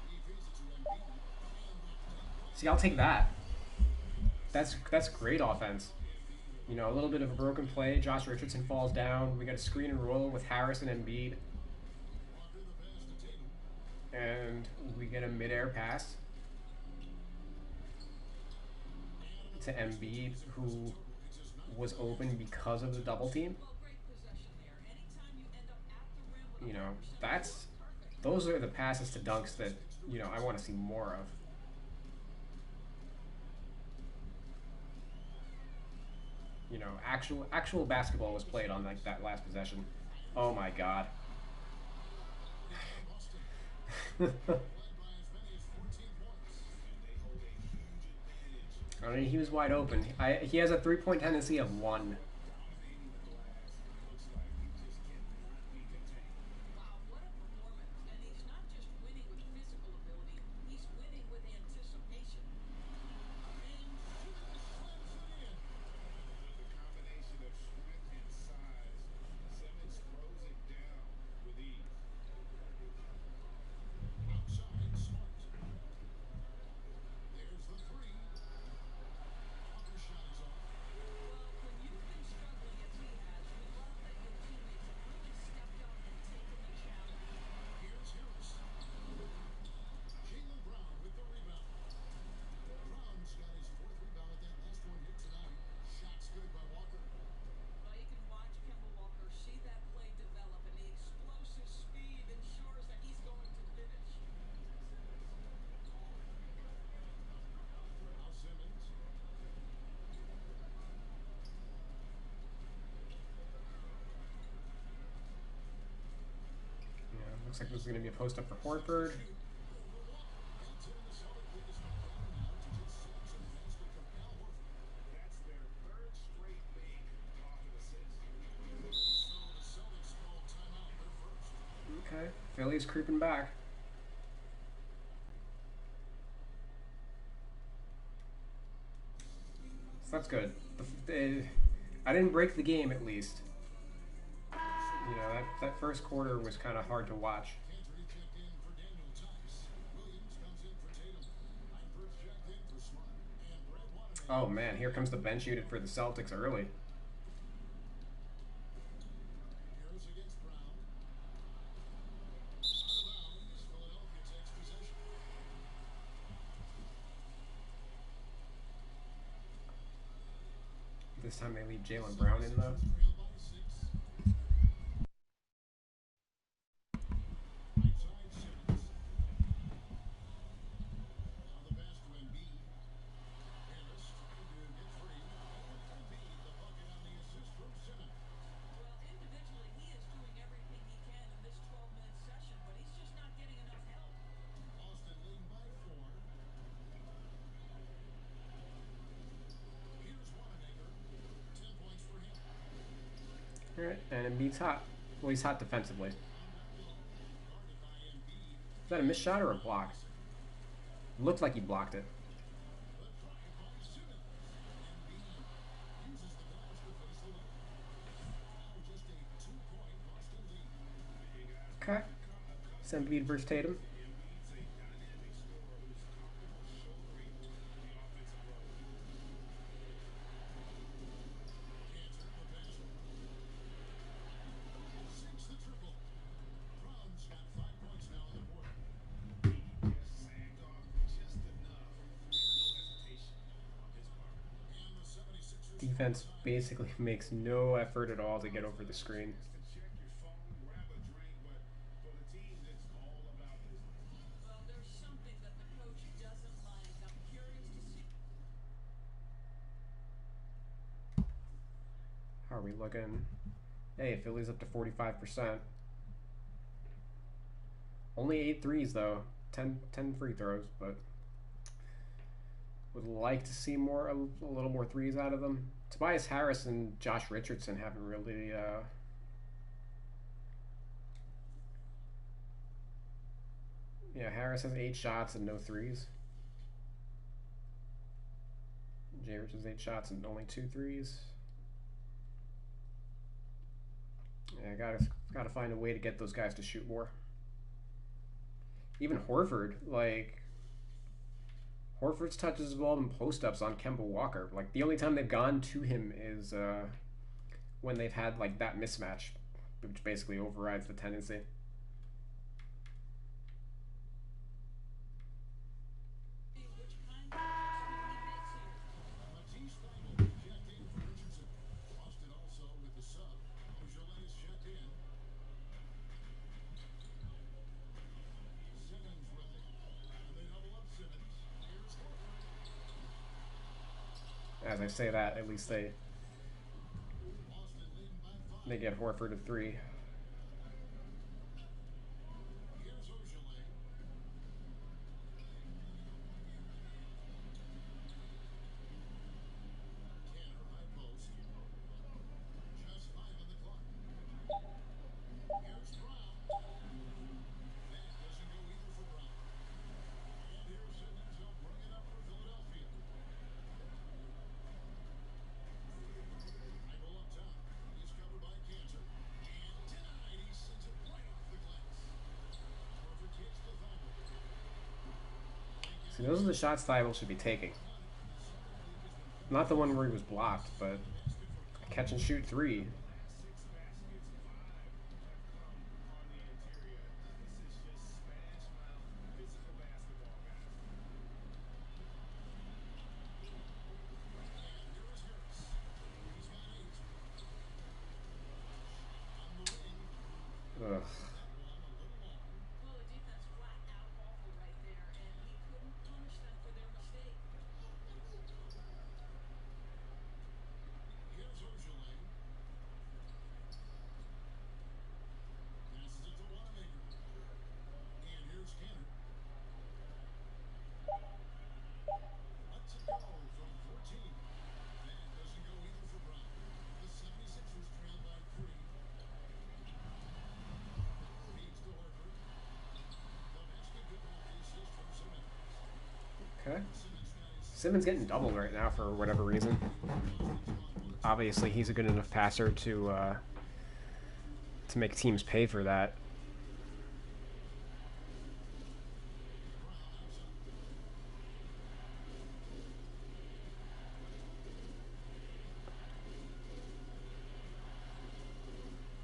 He feeds it to Embiid. And the See, I'll take that. That's great offense. You know, a little bit of a broken play. Josh Richardson falls down. We got a screen and roll with Harris and Embiid, Walker the pass to Tatum. and we get a midair pass to Embiid, who was open because of the double team. well, great possession there. Anytime you end up at the rim with You know, 100%, that's perfect. those are the passes to dunks that, you know, I want to see more of. You know, actual basketball was played on like that last possession. Oh my god. I mean, he was wide open. He has a 3-point tendency of 1. Wow, what a performance. And he's not just winning with physical ability, he's winning with anticipation. And The combination of strength and size, Simmons throws it down with ease. Outside, Smart. There's the three. Walker's shot is off. well, when you've been struggling as he has, you love that your teammates have really stepped up and taken the challenge. Here's Harris. Jaylen Brown with the rebound. Brown's got his fourth rebound at that last one hit tonight. Shot's good by Walker. Well, you can watch Kemba Walker see that play develop, and the explosive speed ensures that he's going to finish. Now Simmons. Yeah, looks like this is going to be a post up for Horford. That's it in the Celtic lead is down now to just 6 and basket from Al Horford. That's their third straight big offensive assist. So the Celtics call timeout, their first. Okay, Philly's creeping back. So that's good. I didn't break the game at least. You know, that first quarter was kind of hard to watch. Cantor checked in for Daniel Tice. Williams comes in for Tatum. Langford's checked in for Smart. And Brad Wanamaker. Oh man, here comes the bench unit for the Celtics early. Harris against Brown. Out of bounds. Philadelphia takes possession. This time they leave Jaylen Brown in though. Trail by 6. Right side, Simmons. Now the pass to Embiid. Harris trying to get free. Embiid the bucket on the assist from Simmons. Well, individually, he is doing everything he can in this 12-minute session, but he's just not getting enough help. Boston leading by 4. Here's Wanamaker. 10 points for him. Alright, and Embiid's hot. Well, he's hot defensively. Guarded by Embiid. Is that a missed shot or a block? Looked like he blocked it. The drive by Simmons. Embiid uses the glass to face the layup. Now just a 2-point Boston lead. Okay. It's Embiid versus Tatum. Embiid's a dynamic scorer who's comfortable shouldering the offensive load. Cantor the pass. Sinks the triple. Brown's got 5 points now in the quarter. Just sagged off just enough and no hesitation on his part. And the 76ers Defense basically makes no effort at all to get over the screen. Check your phone, grab a drink, but for the team, it's all about business. Well, there's something that the coach doesn't like. I'm curious to see. How are we looking? Hey, Philly's up to 45%. Only 8 threes though. 10 free throws, but would like to see a little more threes out of them. Tobias Harris and Josh Richardson haven't really yeah, Harris has 8 shots and no threes. Jay Rich has 8 shots and only 2 threes. Yeah, gotta find a way to get those guys to shoot more. Even Horford, like Horford's touches the ball in post-ups on Kemba Walker. Like the only time they've gone to him is when they've had like that mismatch, which basically overrides the tendency. Which kind of adjustment he makes here. Matisse Thybulle checked in for Richardson. Boston also with the sub. Beaujolais is checked in. Simmons with it. And they double up Simmons. Here's Horford. As I say that, at least they They get Horford at 3. Here's Ojeley. Tanner, high post. Just 5 on the clock. Here's Brown. That doesn't go either for Brown. And here's Simmons. He'll bring it up for Philadelphia. Michael up top. He's covered by Cantor. And denied. He sends it right off the glass. Horford takes the foul. See, those are the shots Thibault should be taking. Not the one where he was blocked, but a catch and shoot 3. 6 baskets, 5 have come on the interior. This is just smash mouth physical basketball, guys. And here is Harris. He's got 8. On the wing. Ugh. That one a little long. Well, the defense flat out awful right there, and he couldn't punish them for their mistake. Here's Ojeley. Passes it to Wanamaker. And here's Cantor. Lets it go from 14. That doesn't go either for Brown. The 76ers trail by 3. Feeds to Horford. The basket good off the assist from Simmons. Okay. Simmons got his Simmons getting doubled right now for whatever reason. Obviously, he's a good enough passer to make teams pay for that.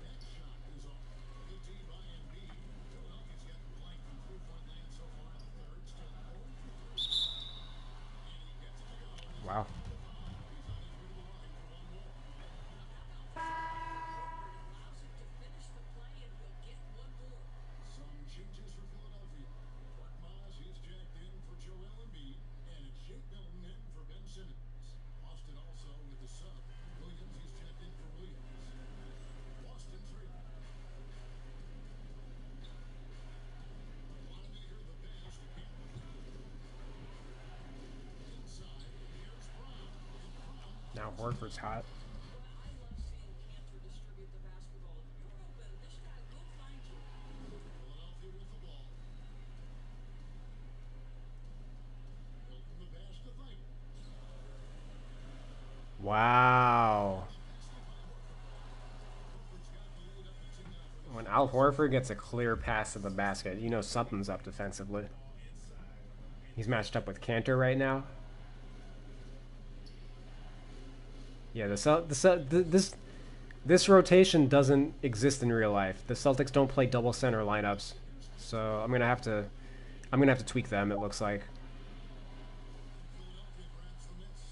That shot is off. The D by Embiid. Philadelphia's got the blank from 3-point land so far in the third. Still 0 for 3. And he gets it to go. Wow. He's on his way to the line for one more. Allows him to finish the play, and he'll get one more. Some changes for Philadelphia. Mark Maz is jacked in for Joel Embiid. And it's Shake Milton in for Ben Simmons. Boston also with the sub. Williams is jacked in for Williams. Boston 3. Wanamaker the pass to Campbell. Inside, here's Brown. And Brown Now Horford's hot. Well, I love seeing Cantor distribute the basketball. If you're open, this guy will find you. Philadelphia with the ball. Milton the pass to Thybulle. Wow. Horford's got the lead up to 2 now for the When Al Horford gets a clear pass to the basket, you know something's up defensively. He's matched up with Cantor right now. Yeah, this rotation doesn't exist in real life. The Celtics don't play double center lineups, so I'm gonna have to tweak them. It looks like. Philadelphia grabs the miss.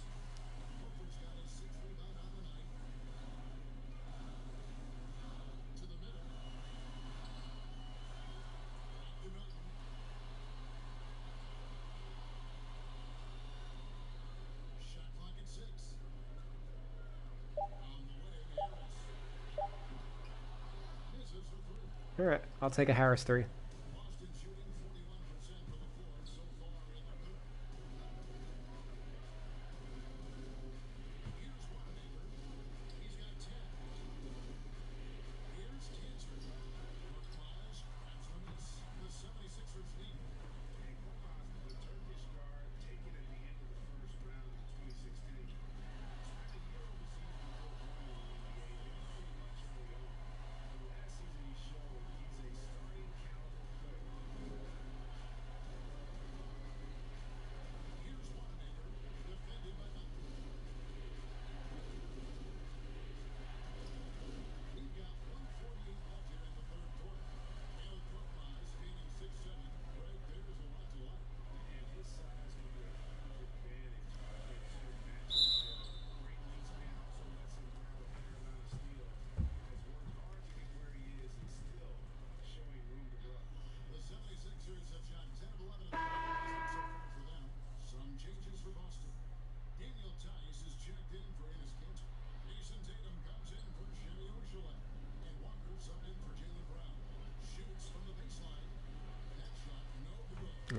Horford's got his 6th rebound on the night. To the middle. Back to Milton. Shot clock at 6. On the way, Harris. Misses for 3. All right, I'll take a Harris 3. Boston shooting 41% from the floor so far in the third. Here's Wanamaker. He's got 10. Here's Cantor. Mark Maz grabs the miss. The 76ers lead. And Korkmaz, the Turkish guard, taken at the end of the first round of 2016. Spent a year overseas before joining the NBA, and he's pretty much early on. But last season he showed he's a starting caliber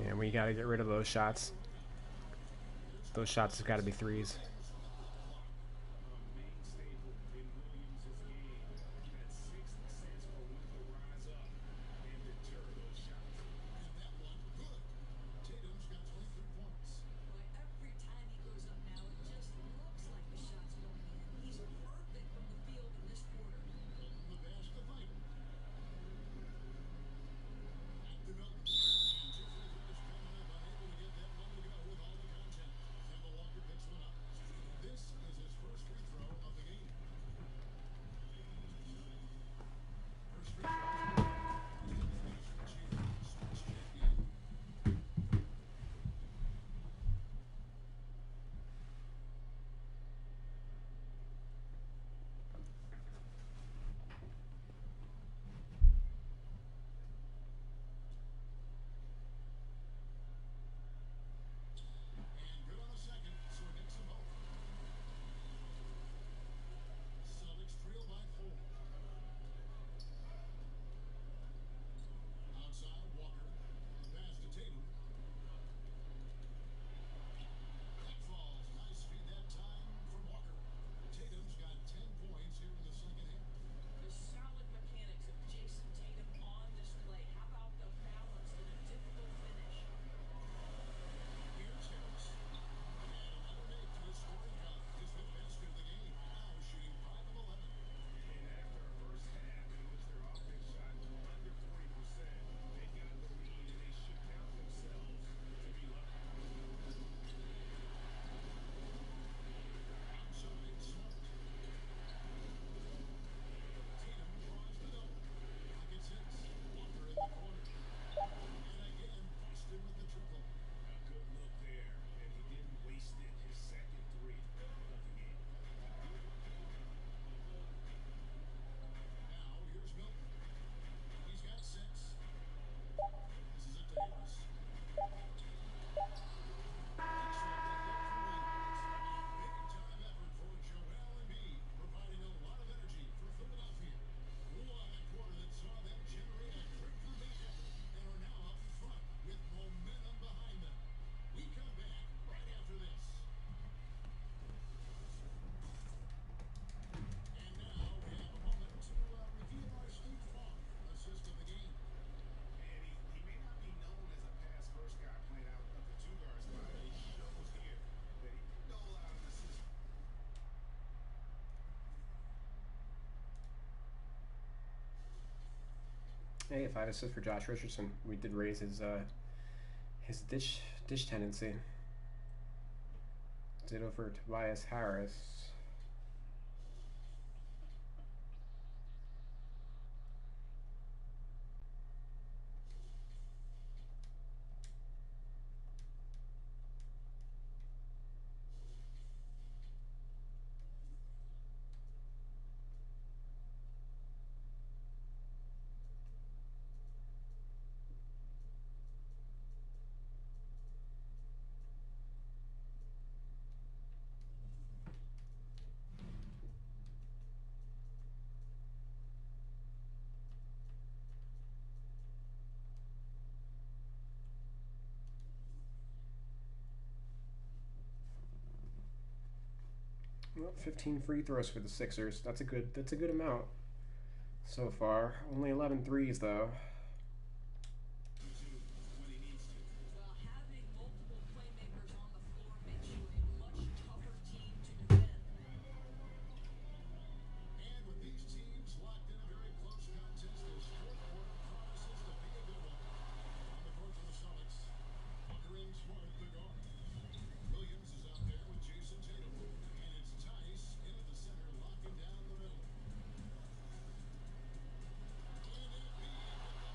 Yeah, we got to get rid of those shots. Those shots have got to be threes. Main staple in Williams' game. That sixth sense for when to rise up and deter those shots. And that one, good. Tatum's got 23 points. Boy, every time he goes up now, it just looks like the shot's going in. He's perfect from the field in this quarter. From the basket, fight. Back to Milton. And two free throws coming up. Unable to get that one to go with all the content. Kemba Walker picks one up. This is his first free throw of the game. First free throw. Switch here. Switch check in. And good on the second, so it gets them both. Celtics trail by 4. Outside, Walker. The pass to Tatum. That falls. Nice feed that time from Walker. Tatum's got 10 points here in the second half. The solid mechanics of Jason Tatum on display. How about the balance in a difficult finish? Here's Harris. And another make to his scoring column. His fifth basket of the game. Now shooting 5 of 11. And after a first half in which their offense shot under 40%, they got the lead and they should count themselves to be lucky. Outside, Smart. Tatum draws the double. Rockets hits. Walker in the corner. And again, Boston with the triple. A good look there, and he didn't waste it. His second three of the game. Now, here's Milton. He's got 6. This is it to Harris. Next one picked up for Williams. A big-time effort for Joel Embiid, providing a lot of energy for Philadelphia. What a quarter that saw them generate a breakthrough-based effort and are now up in front with momentum behind them. We come back right after this. And now we have a moment to review our Steve Fogg assist of the game. And he may not be known as a pass first guy playing out of the two guard spot, but he shows here that he can dole out an assist. Hey, 5 assists for Josh Richardson. We did raise his dish tendency. Ditto for Tobias Harris. Well, 15 free throws for the Sixers. That's a good amount so far. Only 11 threes though. When he needs to. Well, having multiple playmakers on the floor makes you a much tougher team to defend. And with these teams locked in a very close contest, this fourth quarter promises to be a good one. On the court for the Celtics, Walker and Smart the guard. Williams is out there with Jason Tatum. And it's Tice in at the center, locking down the middle. And Embiid with the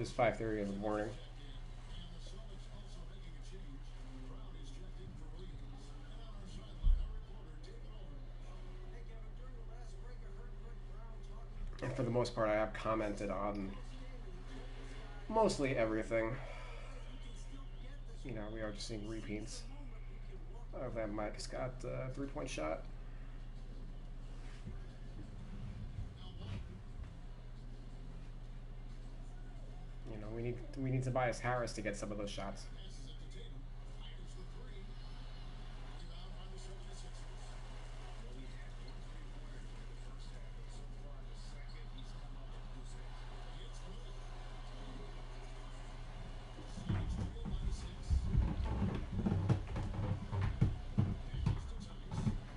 It's 5:30 in the morning. And the Celtics also making a change. Brown is checked in for Williams. And on our sideline, our reporter, David Aldridge. Hey, Kevin, during the last break, I heard Greg Brown talking to And for the most part, I have commented on this game, and he told this guy, mostly everything. guys, we can still get this You know, we are just seeing Seize repeats the moment. We can walk of away that Mike from Scott 3-point shot. Now Walker. You know, we need Tobias Harris to get some of those shots. Passes it to Tatum. Fires the three. Rebound by the 76ers. Well, he had one three-pointer in the first half, but so far in the second, he's come up with loose ends. It's good. Celtics trail by 6. Passes to Tice.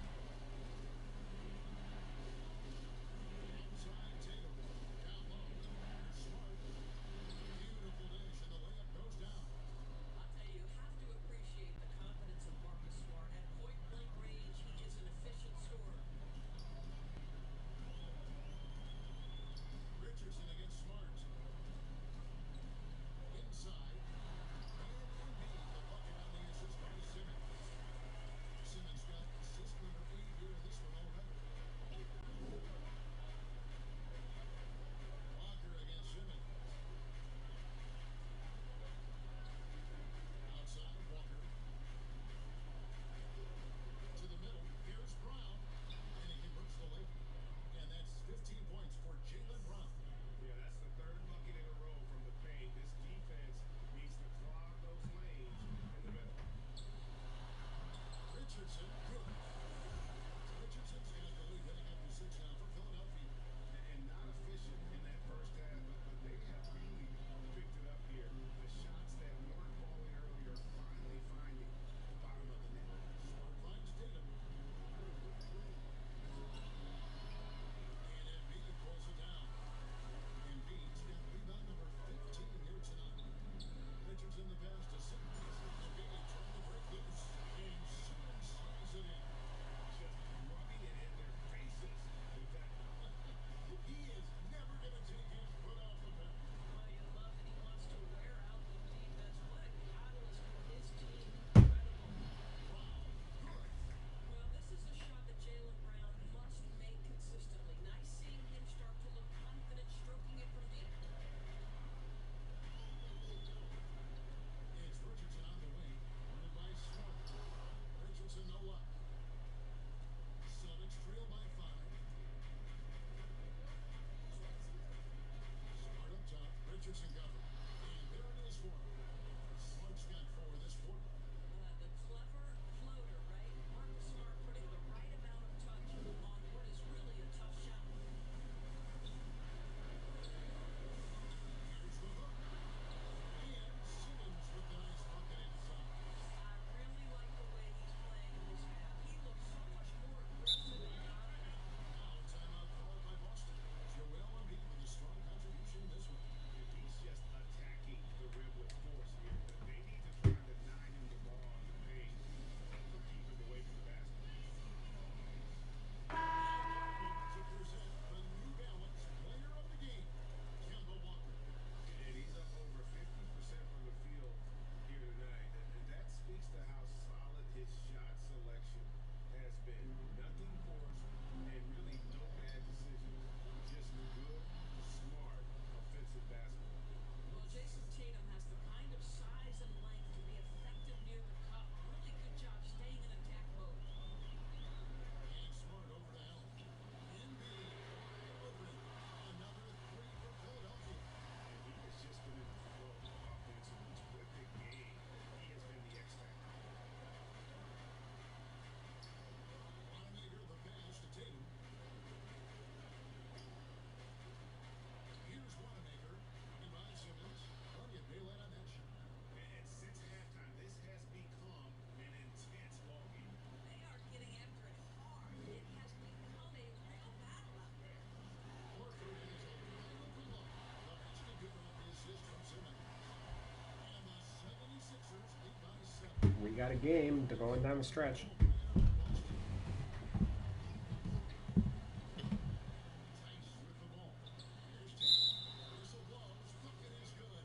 Outside Tatum. Down low. Here's Smart. Beautiful dish, and the layup goes down. I'll tell you, you have to appreciate the confidence of Marcus Smart. At point blank range, he is an efficient scorer. Richardson against Smart. Inside. And Embiid, the bucket on the assist by Simmons. Simmons got assist number 8 here in this one already. Walker against Simmons. Outside, Walker. To the middle. Here's Brown. And he converts the layup. And that's 15 points for Jaylen Brown. Yeah, that's the third bucket in a row from the paint. This defense needs to clog those lanes in the middle. Richardson, good. Richardson's got the lead heading up to 6 now for Philadelphia. And not efficient in that first half, but they have really picked it up here. The shots that weren't falling earlier finally finding the bottom of the net. Smart finds Tatum. And Embiid pulls it down. Embiid's got rebound number 15 here tonight. Richardson the pass to Simmons. Embiid trying to break loose. And Simmons slides it in. Just rubbing it in their faces with that. He is never going to take his foot off the pedal. Well, you love that he wants to wear out the defense. What a catalyst for his team. Incredible. Brown, good. Well, this is a shot that Jaylen Brown must make consistently. Nice seeing him start to look confident, stroking it from deep. It's Richardson on the wing. Running by Smart. Richardson no luck. Celtics trail by 5. Smart up top. Richardson got it. And there it is for him. Smart's got 4 this quarter. The clever floater, right? Marcus Smart putting the right amount of touch on what is really a tough shot. Here's the hook. And Simmons with the nice bucket inside. I really like the way he's playing in this half. He looks so much more aggressive and confident. Now timeout called by Boston. Joel Embiid with a strong contribution in this one. If he's just attacking the rim with force here, they need to try to deny him the ball in the paint to keep him away from the basket. To present the New Balance Player of the Game, Kemba Walker. And he's up over 50% from the field here tonight. And that speaks to how solid his shot selection has been. Nothing forced and really no bad decisions. Just good, smart, offensive basketball. Well, Jason Tatum has the kind of size and length to be effective near the cup. Really good job staying in attack mode. And Smart over to Allen. Embiid wide open. Another 3 for Philadelphia. And he has just been in the flow offensively with the game. He has been the X factor. Wanamaker the pass to Tatum. Here's Wanamaker. Running by Simmons. Oh, you bail out on that shot. And since halftime, this has become an intense ballgame. They are getting after it hard. It has become a real battle out there. Horford is a wide open look. The basket good off the assist from Simmons. And the 76ers lead by 7. We got a game. They're going down the stretch. Tice with the ball. Here's Tatum. Whistle blows. Bucket is good.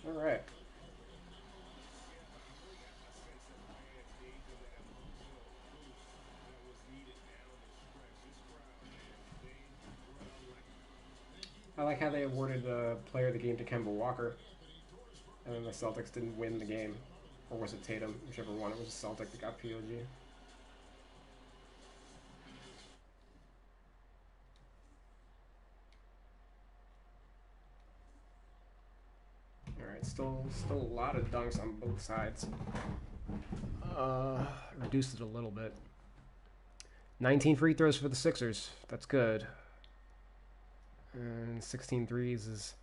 All right. I like how they awarded the player of the game to Kemba Walker, and then the Celtics didn't win the game. Or was it Tatum? Whichever one. It was the Celtic that got POG. All right, still a lot of dunks on both sides. Reduced it a little bit. 19 free throws for the Sixers. That's good. And 16 threes is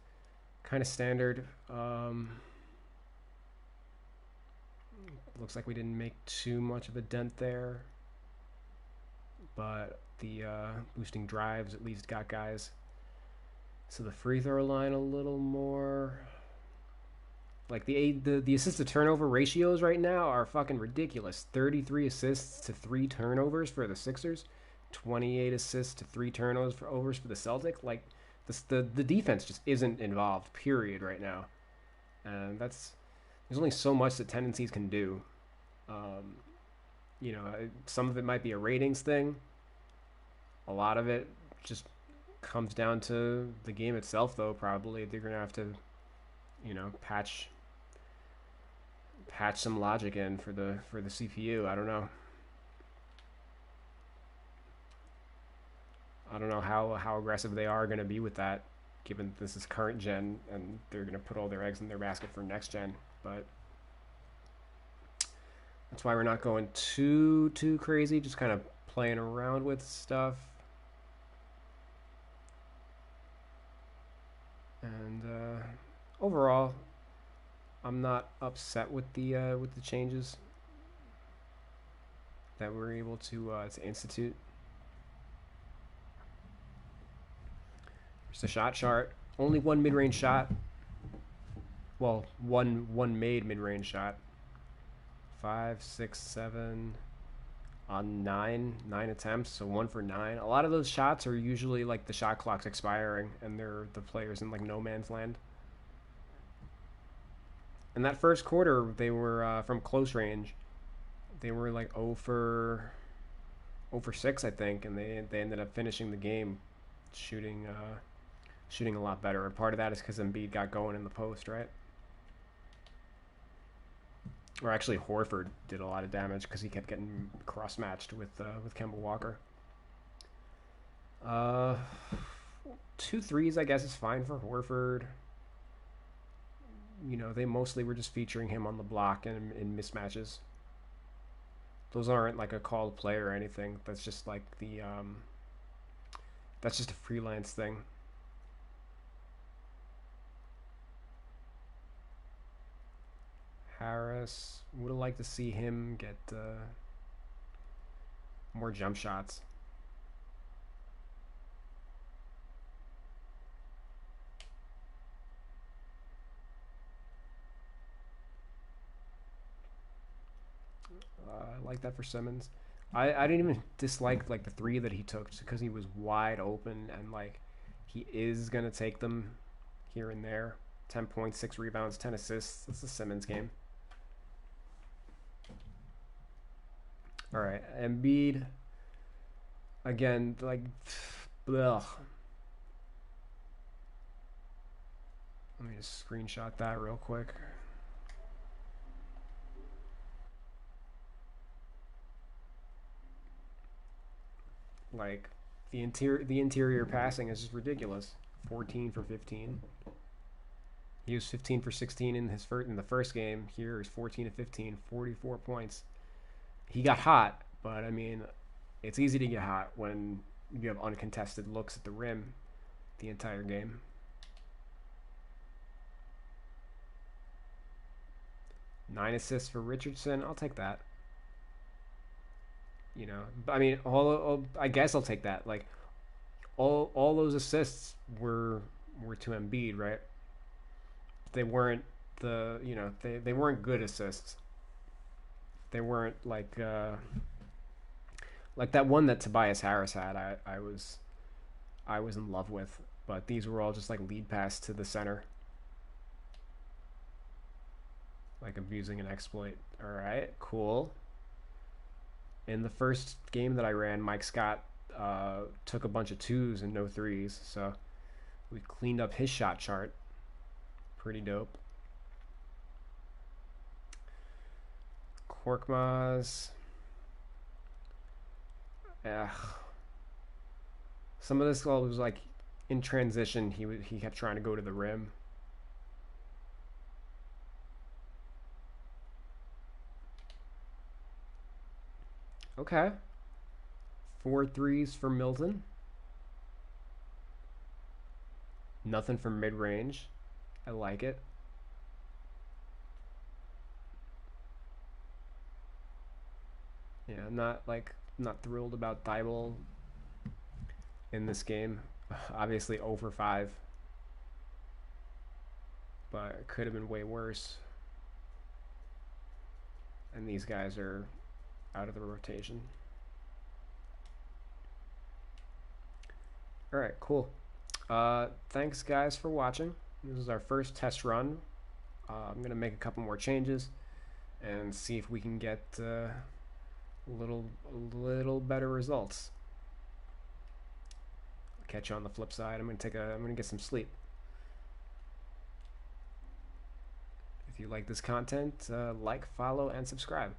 kind of standard. Looks like we didn't make too much of a dent there. But the boosting drives at least got guys. So the free throw line a little more. Like the assist to turnover ratios right now are fucking ridiculous. 33 assists to 3 turnovers for the Sixers, 28 assists to 3 turnovers for the Celtic. Like the defense just isn't involved. Period. Right now, and there's only so much that Tendencies can do. Some of it might be a ratings thing. A lot of it just comes down to the game itself, though. Probably they're gonna have to, patch some logic in for the CPU. I don't know. I don't know how aggressive they are going to be with that, given this is current gen and they're going to put all their eggs in their basket for next gen. But that's why we're not going too crazy. Just kind of playing around with stuff. And overall, I'm not upset with the changes that we're able to institute. Here's the shot chart. Only one mid-range shot. Well, one made mid-range shot. 5, 6, 7 on 9 attempts, so 1 for 9. A lot of those shots are usually like the shot clock's expiring and they're the players in like no man's land. In that first quarter, they were from close range. They were like 0 for 6, I think, and they ended up finishing the game shooting a lot better. And part of that is because Embiid got going in the post, right? Or actually, Horford did a lot of damage because he kept getting cross-matched with Kemba Walker. 2 threes, I guess, is fine for Horford. They mostly were just featuring him on the block and in mismatches. Those aren't like a called play or anything. That's just like that's just a freelance thing. Harris, would have liked to see him get more jump shots. I like that for Simmons. I didn't even dislike like the 3 that he took just because he was wide open and like he is gonna take them here and there. 10 points, 6 rebounds, 10 assists. That's the Simmons game. All right, Embiid. Again, like, ugh. Let me just screenshot that real quick. Like the interior passing is just ridiculous. 14 for 15. He was 15 for 16 in the first game. Here he's 14 to 15, 44 points. He got hot, but I mean, it's easy to get hot when you have uncontested looks at the rim the entire game. Nine assists for Richardson. I'll take that. I mean, I guess I'll take that. Like, all those assists were to Embiid, right? They weren't they weren't good assists. They weren't like that one that Tobias Harris had. I was in love with, but these were all just like lead pass to the center. Like abusing an exploit. Alright, cool. In the first game that I ran, Mike Scott took a bunch of 2s and no 3s, so we cleaned up his shot chart. Pretty dope. Korkmaz. Ugh. Some of this was like in transition. He kept trying to go to the rim. Okay. 4 3s for Milton. Nothing from mid range. I like it. Yeah, I'm not thrilled about Thibault in this game. Obviously 0 for 5. But it could have been way worse. And these guys are out of the rotation. Alright, cool. Thanks guys for watching. This is our first test run. I'm going to make a couple more changes and see if we can get a little better results. Catch you on the flip side. I'm gonna get some sleep. If you like this content, like, follow, and subscribe.